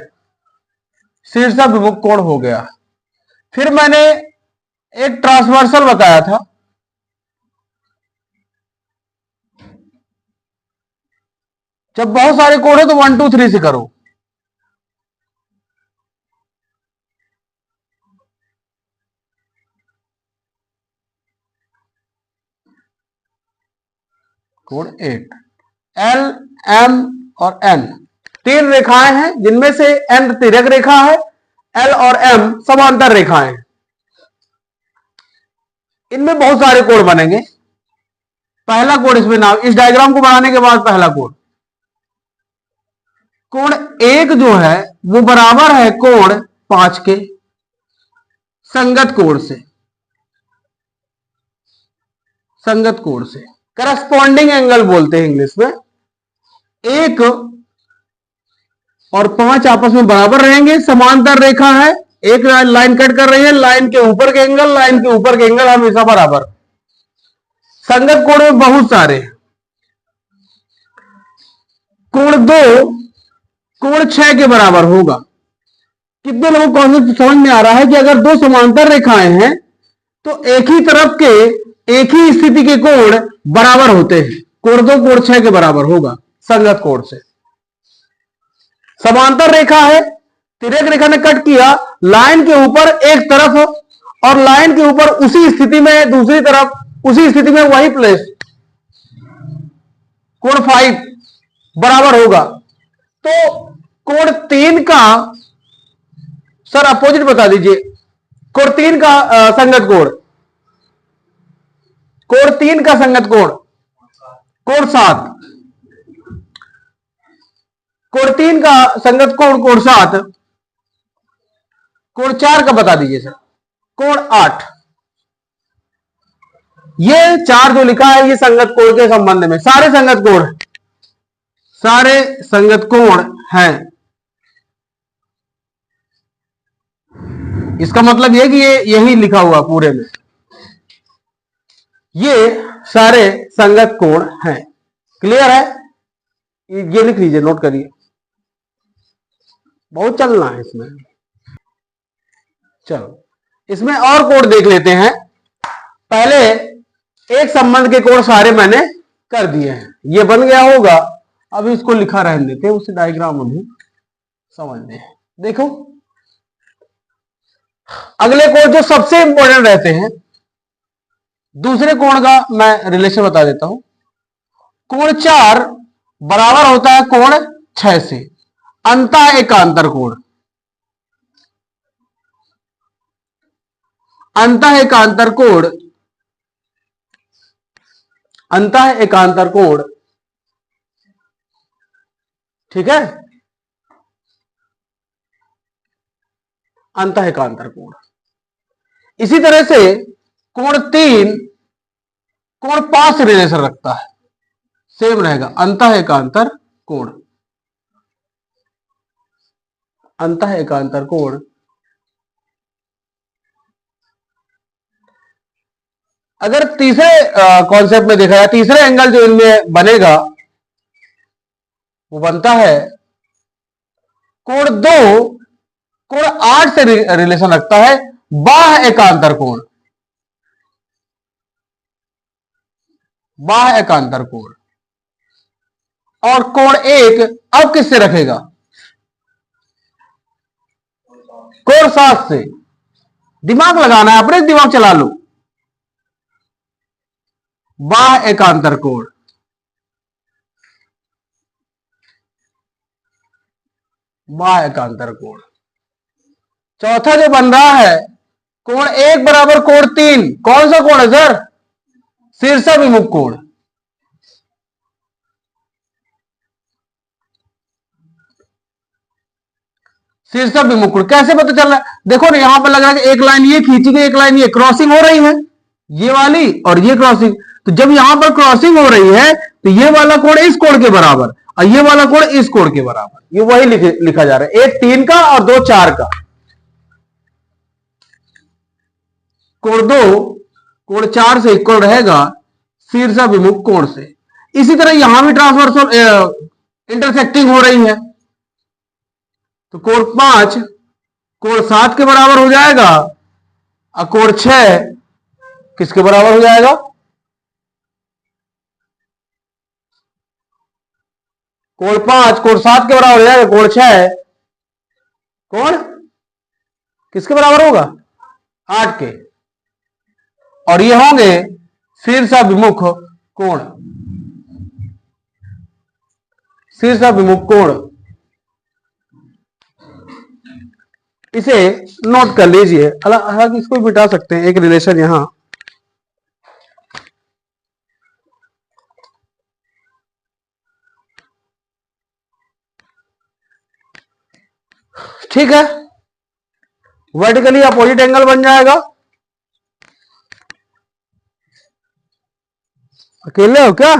शीर्षाभिमुख कोण हो गया। फिर मैंने एक ट्रांसवर्सल बताया था, जब बहुत सारे कोण हो तो 1 2 3 से करो। कोण 8, एल एम और एन, 3 रेखाएं हैं जिनमें से एन तिर्यक रेखा है, एल और एम समांतर रेखाएं हैं। इनमें बहुत सारे कोण बनेंगे। पहला कोण इसमें नाम, इस डायग्राम को बनाने के बाद पहला कोण, कोण 1 जो है वो बराबर है कोण 5 के संगत कोण से, संगत कोण से करस्पॉन्डिंग एंगल बोलते हैं इंग्लिश में। 1 और 5 आपस में बराबर रहेंगे, समांतर रेखा है, एक लाइन कट कर रही है, लाइन के ऊपर के एंगल, लाइन के ऊपर के एंगल हमेशा बराबर। संगत कोण में बहुत सारे, कोण 2 कोण 6 के बराबर होगा। कितने लोगों को कॉन्सेप्ट समझ में आ रहा है कि अगर दो समांतर रेखाएं हैं तो एक ही तरफ के एक ही स्थिति के कोण बराबर होते हैं। कोण 2 कोण 6 के बराबर होगा संगत कोण से। समांतर रेखा है, तिर्यक रेखा ने कट किया, लाइन के ऊपर एक तरफ और लाइन के ऊपर उसी स्थिति में दूसरी तरफ, उसी स्थिति में वही प्लेस, कोण 5 बराबर होगा। तो कोण 3 का सर अपोजिट बता दीजिए, कोण 3 का संगत कोण, कोण 3 का संगत कोण, कोण 7, कोण 3 का संगत कोण कोण 7, कोण 4 का बता दीजिए सर, कोण 8। ये 4 जो लिखा है ये संगत कोण के संबंध में, सारे संगत कोण, सारे संगत कोण हैं। इसका मतलब यह कि ये यही लिखा हुआ पूरे में, ये सारे संगत कोण हैं। क्लियर है? ये लिख लीजिए, नोट करिए, बहुत चलना है इसमें। चलो इसमें और कोण देख लेते हैं। पहले एक संबंध के कोण सारे मैंने कर दिए हैं, ये बन गया होगा। अब इसको लिखा रहने देते हैं, उस डायग्राम में भी समझते हैं। देखो अगले कोण जो सबसे इंपॉर्टेंट रहते हैं, दूसरे कोण का मैं रिलेशन बता देता हूं। कोण 4 बराबर होता है कोण 6 से, अंतः एकांतर कोण, अंतः एकांतर कोण, अंतः एकांतर कोण, ठीक है, अंतः एकांतर कोण। इसी तरह से कोण 3 कोण 5 से रिलेशन रखता है, सेम रहेगा, अंतः एकांतर कोण, अंतः एकांतर कोण। अगर तीसरे कॉन्सेप्ट में देखा जाए, तीसरे एंगल जो इनमें बनेगा वो बनता है कोण 2 कोण 8 से रिलेशन रखता है, बाह्य एकांतर कोण, बाह्य एकांतर कोण। और कोण 1 अब किससे रखेगा? कोण 7 से। दिमाग लगाना है, अपने दिमाग चला लो। बाह्य एकांतर कोण, बाह्य एकांतर कोण। चौथा जो बन रहा है कोण 1 बराबर कोण 3, कौन सा कोण है सर? शीर्षाभिमुख कोण। शीर्ष विमुख कोण कैसे पता चल रहा है? देखो ना यहां पर लग रहा है कि एक लाइन ये खींची गई, एक लाइन ये क्रॉसिंग हो रही है, ये वाली और ये क्रॉसिंग। तो जब यहां पर क्रॉसिंग हो रही है तो ये वाला कोण इस कोण के बराबर और ये वाला कोण इस कोण के बराबर, ये वही लिखा जा रहा है, एक 3 का और 2 4 का। कोण 2 कोण 4 से इक्वल रहेगा शीर्ष विमुख कोण से। इसी तरह यहां भी ट्रांसवर्सल इंटरसेक्टिंग हो रही है, तो कोण 5 कोण 7 के बराबर हो जाएगा और कोण 6 किसके बराबर हो जाएगा? कोण 5 कोण 7 के बराबर हो जाएगा, कोण 6 कोण किसके बराबर होगा? 8 के। और ये होंगे शीर्षाभिमुख कोण, शीर्षाभिमुख कोण। इसे नोट कर लीजिए, हालांकि इसको मिटा सकते हैं, एक रिलेशन यहां। ठीक है, वर्टिकली अपोजिट एंगल बन जाएगा। अकेले हो क्या?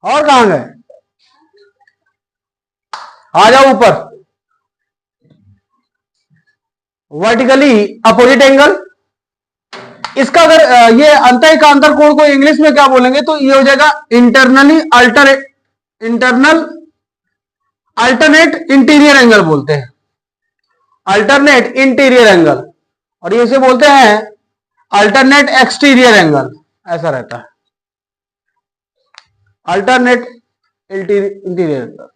और कहां गए? आ जाओ ऊपर। वर्टिकली अपोजिट एंगल, इसका अगर ये अंतःकांतर कोण को इंग्लिश में क्या बोलेंगे तो ये हो जाएगा इंटरनल अल्टरनेट इंटीरियर एंगल बोलते हैं, अल्टरनेट इंटीरियर एंगल। और ये इसे बोलते हैं अल्टरनेट एक्सटीरियर एंगल, ऐसा रहता है अल्टरनेट इंटीरियर एंगल।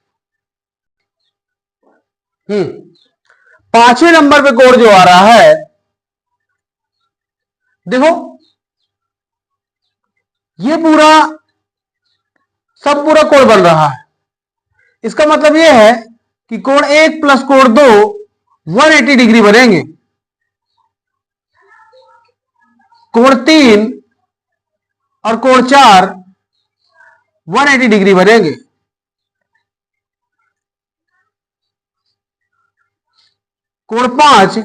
5वें नंबर पे कोण जो आ रहा है, देखो ये पूरा सब पूरा कोण बन रहा है। इसका मतलब यह है कि कोण 1 प्लस कोण 2 180 डिग्री बनेंगे, कोण 3 और कोण 4 180 डिग्री बनेंगे। कोण 5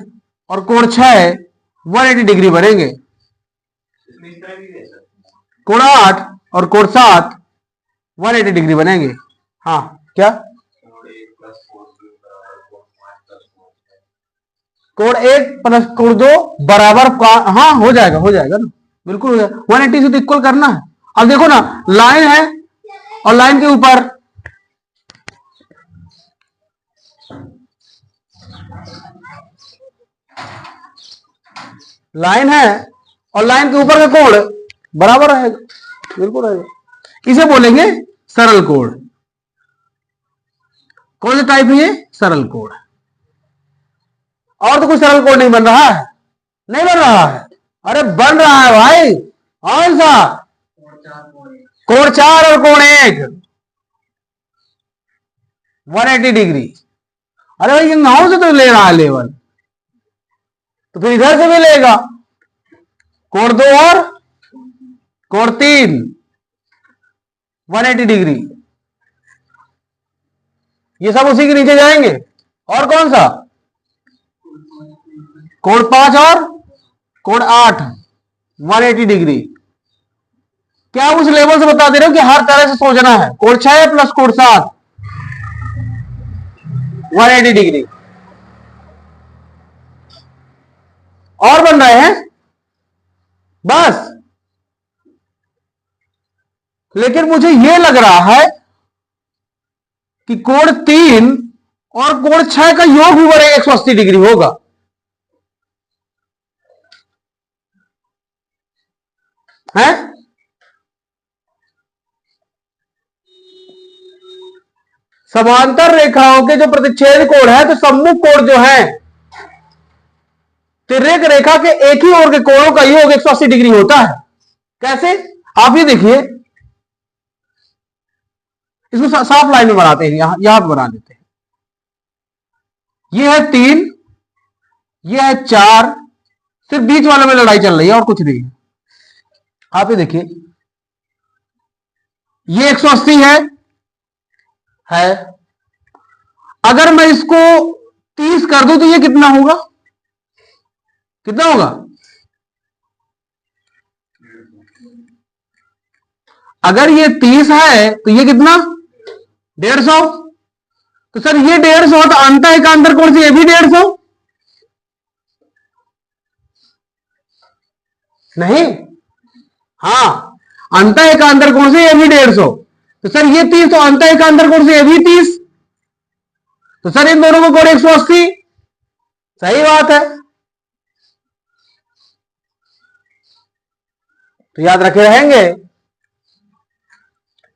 और कोण 6 180 डिग्री बनेंगे। कोण 8 और कोण 7 180 डिग्री बनेंगे। हाँ क्या? कोण 1 प्लस कोण 2 बराबर, हाँ हो जाएगा ना, बिल्कुल हो जाएगा। 180 से तो इक्वल करना है। अब देखो ना, लाइन है और लाइन के ऊपर लाइन है और लाइन के ऊपर का कोण बराबर रहेगा, बिल्कुल रहेगा। इसे बोलेंगे सरल कोण। कौन सा टाइप है ये? सरल कोण। और तो कुछ सरल कोण नहीं बन रहा है, नहीं बन रहा है। अरे बन रहा है भाई, कौन सा? कोण 4 और कोण 1 180 डिग्री। अरे भाई यहां से तो ले रहा है लेवल, तो फिर इधर से भी लेगा। कोण 2 और कोण 3 180 डिग्री, ये सब उसी के नीचे जाएंगे। और कौन सा? कोण 5 और कोण 8 180 डिग्री। क्या उस लेवल से बता दे रहे हो कि हर तरह से सोचना है? कोण 6 प्लस कोण 7 180 डिग्री। और बन रहे हैं बस। लेकिन मुझे यह लग रहा है कि कोण 3 और कोण 6 का योग भी बड़े 180 डिग्री होगा। है? समांतर रेखाओं के जो प्रतिच्छेद कोण है, तो सम्मुख कोण जो है तिर्यक रेखा के एक ही ओर के कोणों का योग 180 डिग्री होता है। कैसे? आप ये देखिए, इसको साफ लाइन में बनाते हैं, यहां पे बना देते हैं। ये है 3, ये है 4, सिर्फ बीच वाले में लड़ाई चल रही है और कुछ नहीं है। आप ये देखिए, ये 180 है। अगर मैं इसको 30 कर दो तो ये कितना होगा, कितना होगा? अगर ये 30 है तो ये कितना, 150। तो सर ये 150, तो अंतः एकांतर कोण से ये भी 150 नहीं? हाँ, अंतः एकांतर कोण से ये भी 150। तो सर ये 30, तो अंतः एकांतर कोण से ये भी 30। तो सर इन दोनों को कोण 180। सही बात है, तो याद रखे रहेंगे।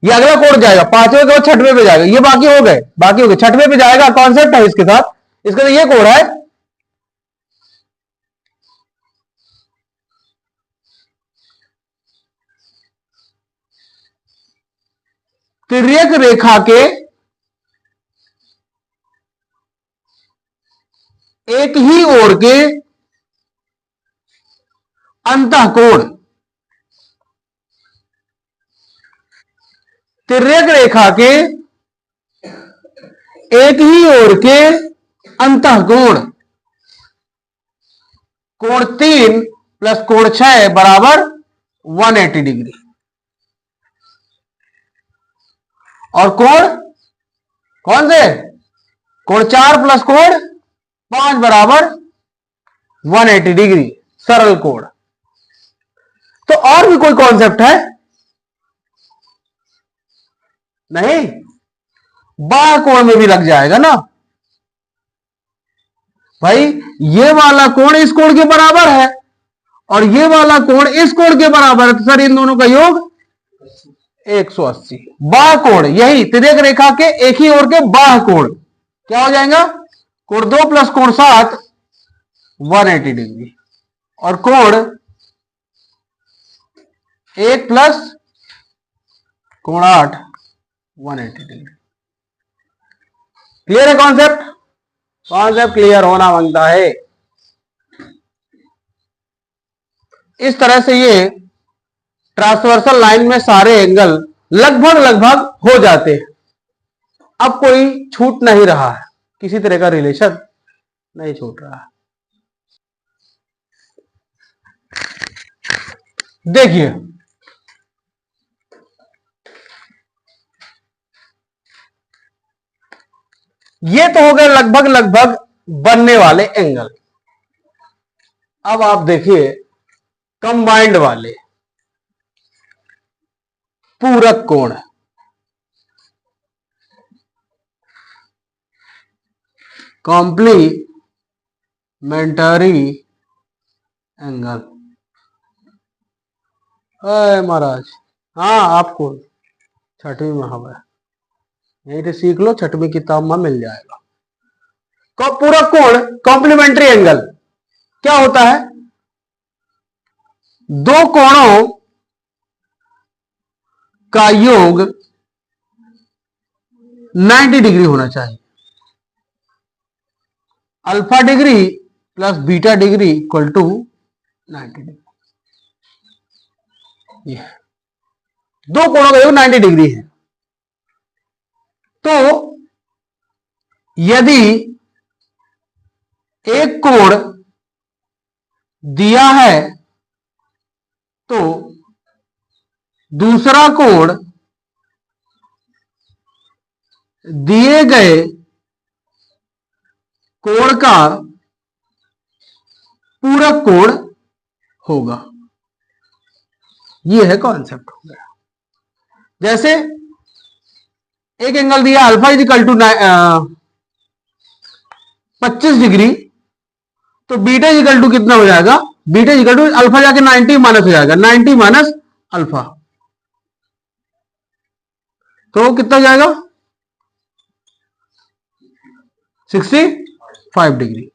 ये अगला कोड जाएगा, पांचवें के बाद छठवें पे जाएगा, ये बाकी हो गए, बाकी हो गए, छठवें पे जाएगा, कॉन्सेप्ट है इसके साथ, इसका तो ये कोड है। तिर्यक रेखा के एक ही ओर के अंतःकोण, तिर्यक रेखा के एक ही ओर के अंतःकोण, कोण 3 प्लस कोण 6 बराबर 180 डिग्री, और कोण कौन से, कोण 4 प्लस कोण 5 बराबर 180 डिग्री, सरल कोण। तो और भी कोई कॉन्सेप्ट है? नहीं, बाह्य कोण में भी लग जाएगा ना भाई। ये वाला कोण इस कोण के बराबर है और ये वाला कोण इस कोण के बराबर है, तो सर इन दोनों का योग 180। बाह्य कोण, यही तिर्यक रेखा के एक ही ओर के बाह्य कोण क्या हो जाएगा, कोण 2 प्लस कोण 7 180 डिग्री, और कोण 1 प्लस कोण 8 180 डिग्री। क्लियर है कॉन्सेप्ट? कॉन्सेप्ट क्लियर होना मांगता है। इस तरह से ये ट्रांसवर्सल लाइन में सारे एंगल लगभग लगभग हो जाते हैं। अब कोई छूट नहीं रहा है, किसी तरह का रिलेशन नहीं छूट रहा है। देखिए ये तो हो गए लगभग लगभग बनने वाले एंगल। अब आप देखिए कंबाइंड वाले, पूरक कोण, कॉम्प्लीमेंटरी एंगल। महाराज हाँ, आपको छठवीं में हवा यहीं से सीख लो, छठवीं किताब में मिल जाएगा। पूरक कोण कॉम्प्लीमेंट्री एंगल क्या होता है, दो कोणों का योग 90 डिग्री होना चाहिए। Alpha degree plus beta degree equal to 90 degree. ये दो कोणों का योग 90 डिग्री है। तो यदि एक कोण दिया है तो दूसरा कोण दिए गए कोण का पूरक कोण होगा। यह है कॉन्सेप्ट हो गया। जैसे एक एंगल दिया अल्फा इजिकल टू 25 डिग्री, तो बीटा इजिकल टू कितना हो जाएगा, बीटा इजिकल टू अल्फा जाके 90 माइनस हो जाएगा, 90 माइनस अल्फा, तो कितना हो जाएगा 65 degree.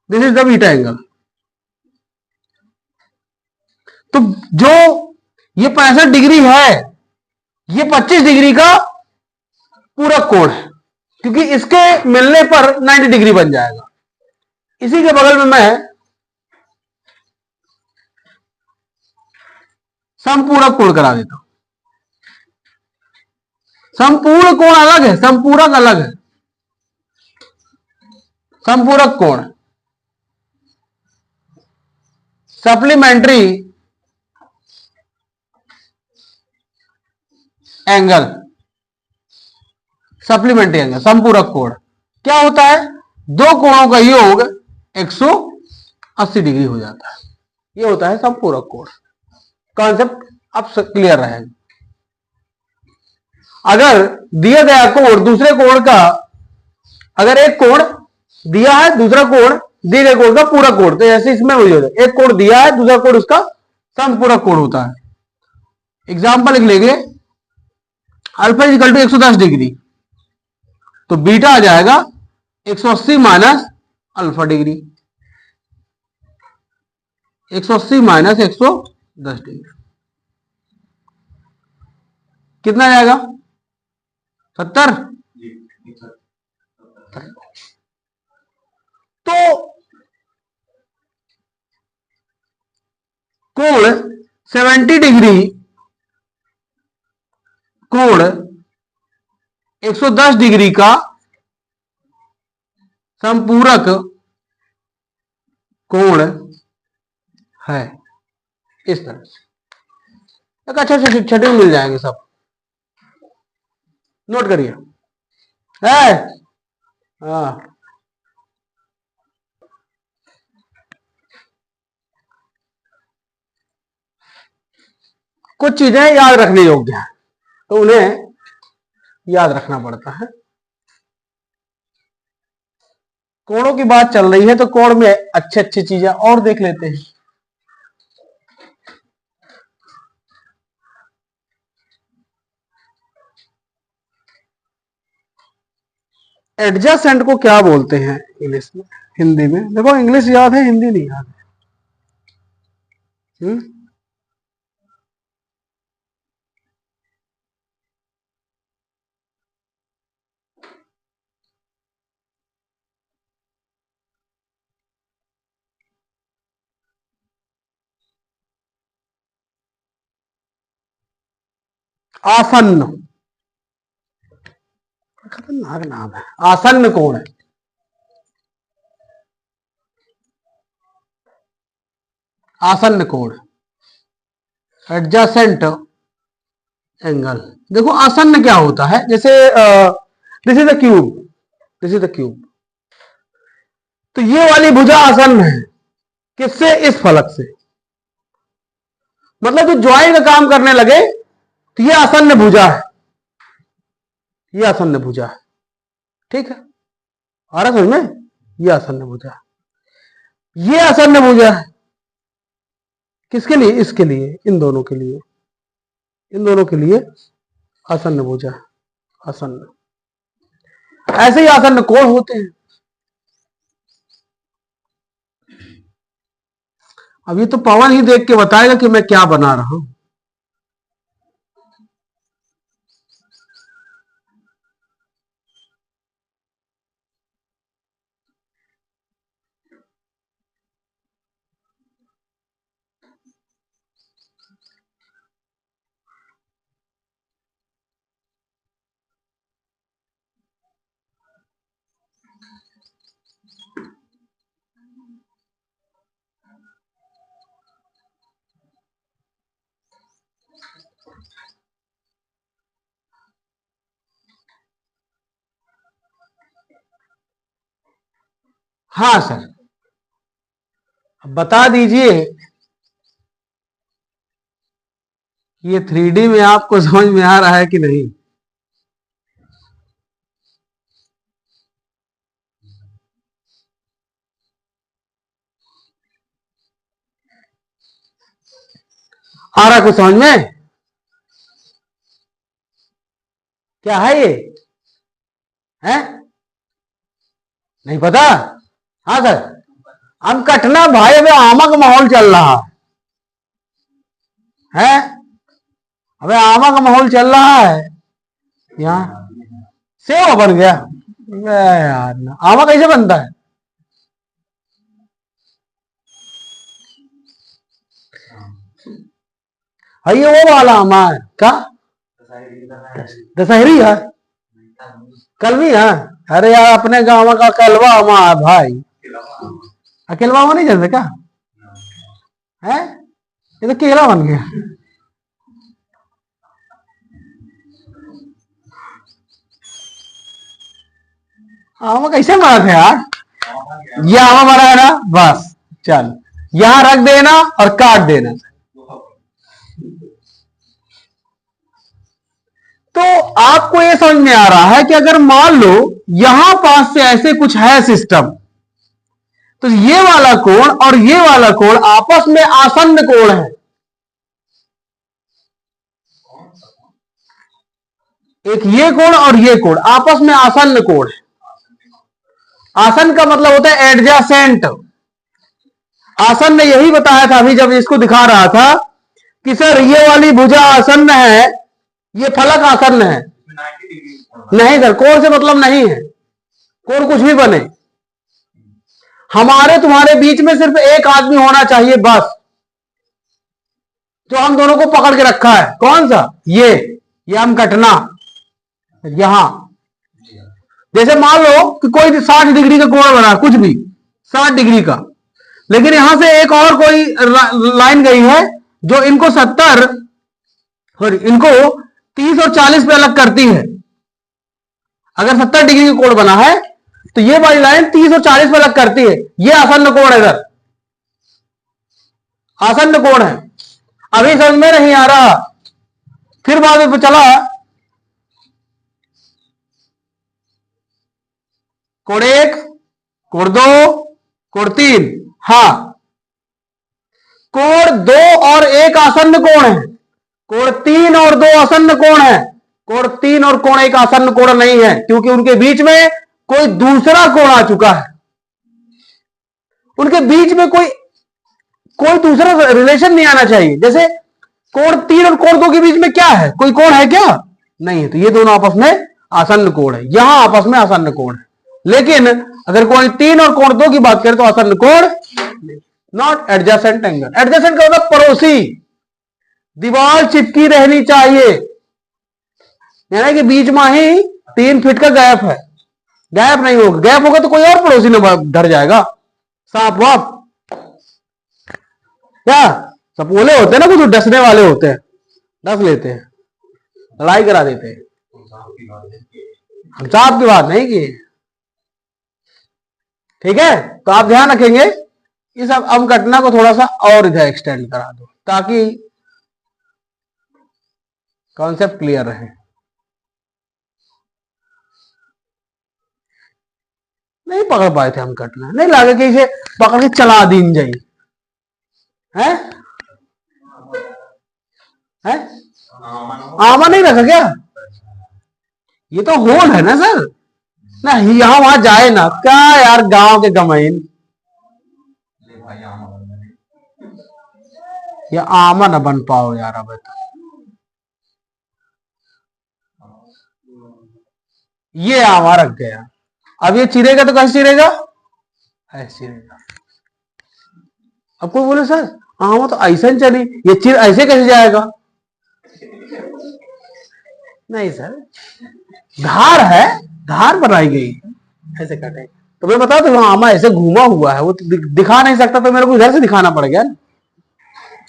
This is the beta angle. तो जो ये 65 डिग्री है, ये 25 डिग्री का पूरक कोण है, क्योंकि इसके मिलने पर 90 डिग्री बन जाएगा। इसी के बगल में मैं समपूरक कोण करा देता हूं। संपूर्ण कोण अलग है, संपूरक अलग है। समपूरक कोण, सप्लीमेंट्री एंगल, सप्लीमेंट्री एंगल, संपूरक कोण क्या होता है? दो कोणों का योग 180 डिग्री हो जाता है, ये होता है संपूरक कोण। कॉन्सेप्ट अब क्लियर रहेगा। अगर दिया गया कोण दूसरे कोण का, अगर एक कोण दिया है दूसरा कोण दिए गए कोण का पूरक कोण, तो जैसे इसमें वही होता है, एक कोण दिया है दूसरा कोण उसका संपूरक कोण होता है। एग्जाम्पल लिख लेंगे, अल्फा इक्वल टू 110 डिग्री, तो बीटा आ जाएगा 180 minus alpha degree, 180 minus 110 degree कितना जाएगा? 70। तो कोण 70 डिग्री, कोण 110 डिग्री का संपूरक कोण है, इस तरह से एक अच्छा छठे मिल जाएंगे, सब नोट करिए है। हाँ, कुछ चीजें याद रखने योग्य हैं तो उन्हें याद रखना पड़ता है। कोणों की बात चल रही है तो कोण में अच्छी अच्छी चीजें और देख लेते हैं। एडजेसेंट को क्या बोलते हैं इंग्लिश में, हिंदी में? देखो इंग्लिश याद है, हिंदी नहीं याद है। आसन्न, खतरनाक नाम है, आसन्न कोण है। आसन्न कोण, एडजेसेंट एंगल। देखो आसन्न क्या होता है, जैसे this is the cube, this is the cube, तो ये वाली भुजा आसन्न है किससे? इस फलक से। मतलब जो ज्वाइंट का काम करने लगे तो ये आसन्न भुजा है, ये आसन्न भुजा है, ठीक है, आ रहा समझ में? ये आसन्न भुजा है, ये आसन्न भुजा है किसके लिए? इसके लिए, इन दोनों के लिए, इन दोनों के लिए आसन्न भुजा, आसन्न। ऐसे ही आसन्न कोण होते हैं। अब ये तो पवन ही देख के बताएगा कि मैं क्या बना रहा हूं। हाँ सर, बता दीजिए ये 3D में आपको समझ में आ रहा है कि नहीं? आ रहा कुछ समझ में? क्या है ये? है नहीं पता? हाँ सर, हम कटना भाई, अबे आमक माहौल चल रहा है, अबे आमक माहौल चल रहा है यहाँ। सेव बन गया यार ना, आमा कैसे बनता है? है ये वो वाला आमा है क्या? दशहरी है, कलमी है। अरे यार अपने गांव का कलवा हुआ है भाई। अकेलवा हुआ नहीं जानते क्या है? ये तो केला बन गया। आमा कैसे मारा था यार? ये आमा मारा है ना, बस चल यहां रख देना और काट देना। तो आपको ये समझ में आ रहा है कि अगर मान लो यहां पास से ऐसे कुछ है सिस्टम, तो ये वाला कोण और ये वाला कोण आपस में आसन्न कोण है। एक ये कोण और ये कोण आपस में आसन्न कोण है। आसन्न का मतलब होता है एडजेसेंट। आसन्न यही बताया था अभी जब इसको दिखा रहा था कि सर ये वाली भुजा आसन्न है, ये फलक आसन्न है। नहीं सर, कोण से मतलब नहीं है, कोण कुछ भी बने, हमारे तुम्हारे बीच में सिर्फ एक आदमी होना चाहिए बस, जो हम दोनों को पकड़ के रखा है। कौन सा? ये हम कटना यहां। जैसे मान लो कि कोई 60 डिग्री का कोण बना, कुछ भी 60 डिग्री का, लेकिन यहां से एक और कोई लाइन गई है जो इनको 70 और इनको 30 और 40 पे अलग करती है। अगर 70 डिग्री का कोण बना है तो ये वाली लाइन 30 और 40 पे अलग करती है। ये आसन्न कोण है इधर, आसन्न कोण है। अभी समझ में नहीं आ रहा, फिर बाद में चला कोण 1, कोण 2, कोण 3। हाँ, कोण 2 और 1 आसन्न कोण है, कोण 3 और 2 आसन्न कोण है। कोण 3 और कोण 1 आसन्न कोण नहीं है, क्योंकि उनके बीच में कोई दूसरा कोण आ चुका है। उनके बीच में कोई दूसरा रिलेशन नहीं आना चाहिए। जैसे कोण 3 और कोण 2 के बीच में क्या है? कोई कोण है क्या? नहीं है। तो ये दोनों आपस में आसन्न कोण है, यहां आपस में आसन्न कोण है। लेकिन अगर कोण 3 और कोण 2 की बात करें तो आसन्न कोण नॉट एडजेसेंट एंगल। एडजेसेंट का मतलब पड़ोसी, दीवार चिपकी रहनी चाहिए, यानी कि बीच में ही 3 फीट का गैप है। गैप नहीं होगा, गैप होगा तो कोई और पड़ोसी न डर जाएगा, सांप वाप। क्या सपोले होते हैं ना, कुछ डसने वाले होते हैं, डस लेते हैं, लड़ाई करा देते हैं। हम सांप की बात नहीं की, ठीक है? तो आप ध्यान रखेंगे इस अब घटना को थोड़ा सा और इधर एक्सटेंड करा दो ताकि कॉन्सेप्ट क्लियर रहे। नहीं पकड़ पाए थे हम घटना, नहीं लगे कि इसे पकड़ के चला दीन जाई है? है? आमा नहीं रखा क्या? ये तो होल है ना सर, ना यहां वहां जाए ना क्या यार, गांव के गमईन ये आमा न बन पाओ यार। अब तो ये आमा रख गया, अब ये चिरेगा तो कैसे चिरेगा? ऐसे चिरेगा। अब कोई बोले सर आमा तो ऐसा ही चली, ये चिर ऐसे कैसे जाएगा? नहीं सर, धार है, धार बनाई गई, ऐसे कटे। तो मैं बता दूं आमा ऐसे घूमा हुआ है, वो दिखा नहीं सकता, तो मेरे को इधर से दिखाना पड़ गया ना,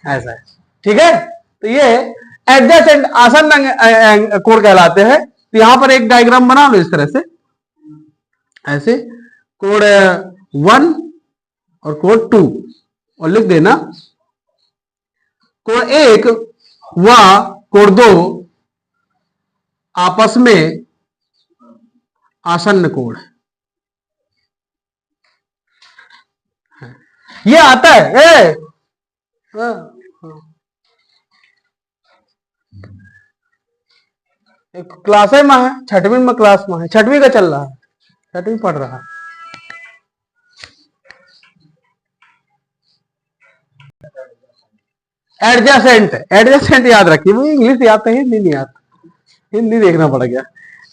ऐसा है। ठीक है? तो ये एडजेसेंट आसन्न कोण कहलाते हैं। तो यहां पर एक डायग्राम बना लो इस तरह से, ऐसे कोण 1 और कोण 2 और लिख देना कोण 1 व कोण 2 आपस में आसन्न कोण है। ये आता है एक क्लास में है, 6वीं में क्लास में है, 6वीं का चल रहा है, 6वीं पढ़ रहा है। एडजेसेंट, एडजेसेंट याद रखिए, मुझे इंग्लिश याद है, हिंदी नहीं आता, हिंदी देखना पड़ गया।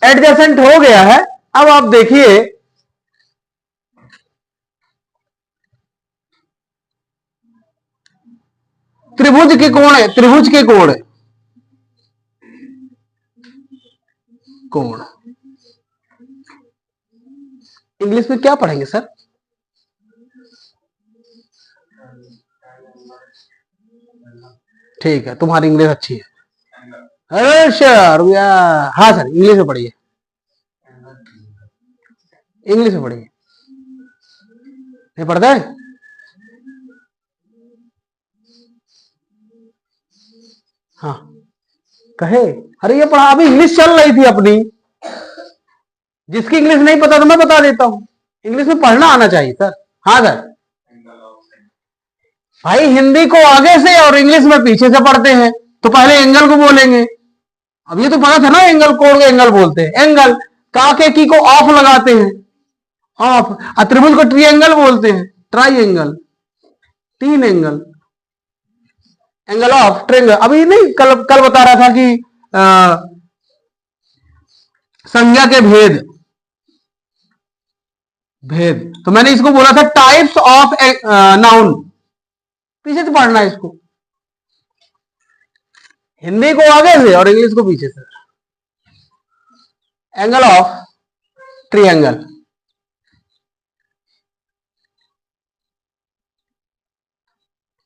एडजेसेंट हो गया है। अब आप देखिए त्रिभुज के कोण है, त्रिभुज के कोण कोण इंग्लिश में क्या पढ़ेंगे सर? ठीक है, तुम्हारी इंग्लिश अच्छी है। अरे सर भैया, हाँ सर इंग्लिश में पढ़िए, इंग्लिश में पढ़िए। नहीं पढ़ता है? हाँ कहे, अरे ये पढ़ा, अभी इंग्लिश चल रही थी अपनी, जिसकी इंग्लिश नहीं पता तो मैं बता देता हूं, इंग्लिश में पढ़ना आना चाहिए सर। हाँ सर भाई, हिंदी को आगे से और इंग्लिश में पीछे से पढ़ते हैं, तो पहले एंगल को बोलेंगे। अब ये तो पता था ना, एंगल कोण को एंगल बोलते हैं, एंगल का के की को ऑफ लगाते हैं, ऑफ। त्रिभुज को ट्रायंगल बोलते हैं, ट्रायंगल, तीन एंगल, एंगल ऑफ ट्रायंगल। अभी नहीं, कल कल बता रहा था कि संज्ञा के भेद, भेद, तो मैंने इसको बोला था टाइप्स ऑफ नाउन, पीछे से पढ़ना है इसको, हिंदी को आगे से और इंग्लिश को पीछे से। Angle of triangle,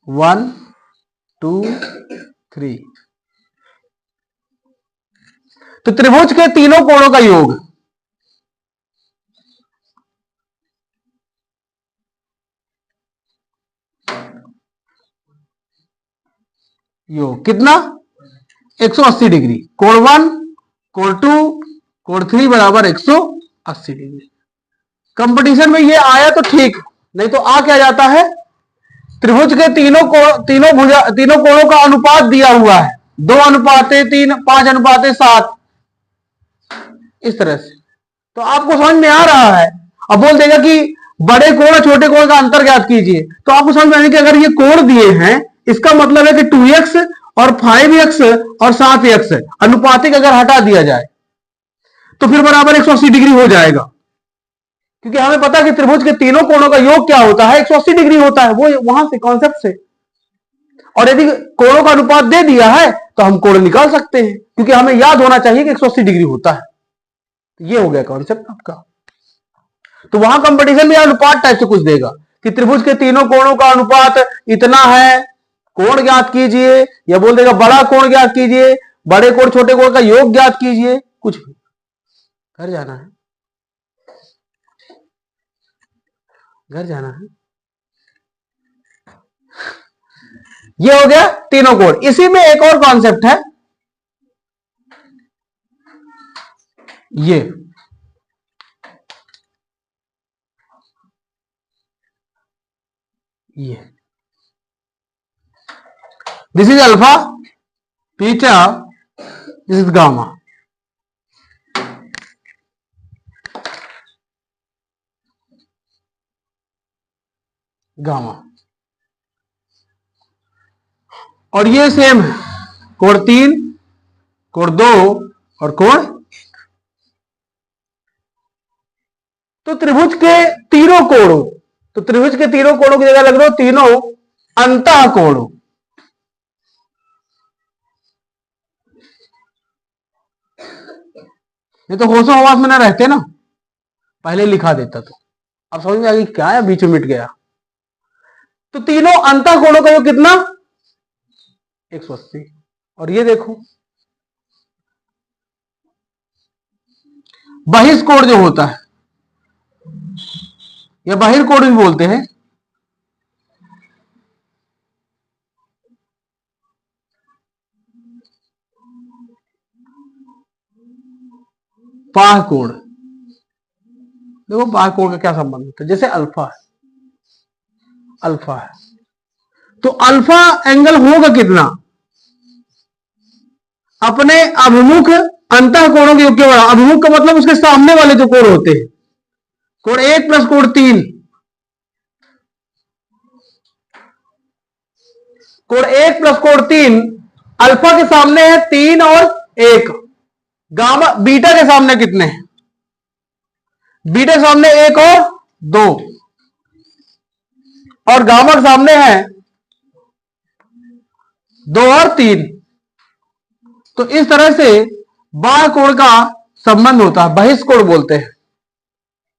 one two three, तो त्रिभुज के तीनों कोणों का योग, योग कितना? 180 डिग्री। कोण 1, कोण 2, कोण 3 बराबर 180 डिग्री। कंपटीशन में ये आया तो ठीक, नहीं तो आ क्या जाता है, त्रिभुज के तीनों कोणों का अनुपात दिया हुआ है, 2:3, 5:7, इस तरह से। तो आपको समझ में आ रहा है। अब बोल देगा कि बड़े कोण और छोटे कोण का अंतर ज्ञात कीजिए, तो आपको समझ में आएगा कि अगर ये कोण दिए हैं, इसका मतलब है कि 2x और 5x और 7x अनुपातिक अगर हटा दिया जाए तो फिर बराबर 180 डिग्री हो जाएगा, क्योंकि हमें पता है कि त्रिभुज के तीनों कोणों का योग क्या होता है, 180 डिग्री होता है, वो वहां से कॉन्सेप्ट से। और यदि कोणों का अनुपात दे दिया है तो हम कोण निकाल सकते हैं, क्योंकि हमें याद होना चाहिए कि 180 डिग्री होता है। ये हो गया कॉन्सेप्ट आपका। तो वहां कंपटीशन में अनुपात टाइप से कुछ देगा कि त्रिभुज के तीनों कोणों का अनुपात इतना है, कोण ज्ञात कीजिए, या बोल देगा बड़ा कोण ज्ञात कीजिए, बड़े कोण छोटे कोण का योग ज्ञात कीजिए, कुछ भी। घर जाना है, घर जाना है। ये हो गया तीनों कोण। इसी में एक और कॉन्सेप्ट है, ये this is alpha, beta, this is gamma. Gamma, और ये सेम है, कोण 3, कोण 2 और कोण 1। तो त्रिभुज के तीनों कोणों, तो त्रिभुज के तीनों कोणों की जगह लग रहा हो तीनों अंतः कोणों, नहीं तो होशो हवास में ना रहते ना, पहले लिखा देता तो अब समझ में आ गई क्या है, बीच में मिट गया। तो तीनों अंतः कोणों का योग कितना? 180। और ये देखो बहिष्कोण जो होता है, या बहिर्कोण भी बोलते हैं, बाह्य कोण। देखो बाह्य कोण का क्या संबंध होता है, जैसे अल्फा है, अल्फा है, तो अल्फा एंगल होगा कितना? अपने अभिमुख अंतः कोणों के योग के बराबर। अभिमुख का मतलब उसके सामने वाले जो कोण होते हैं, कोण 1 प्लस कोण 3, कोण 1 प्लस कोण 3, अल्फा के सामने है 3 और 1, गामा बीटा के सामने कितने हैं? बीटा के सामने 1 और 2, और गामा के सामने है 2 और 3। तो इस तरह से बाह्य कोण का संबंध होता है, बहिष्कोण बोलते हैं।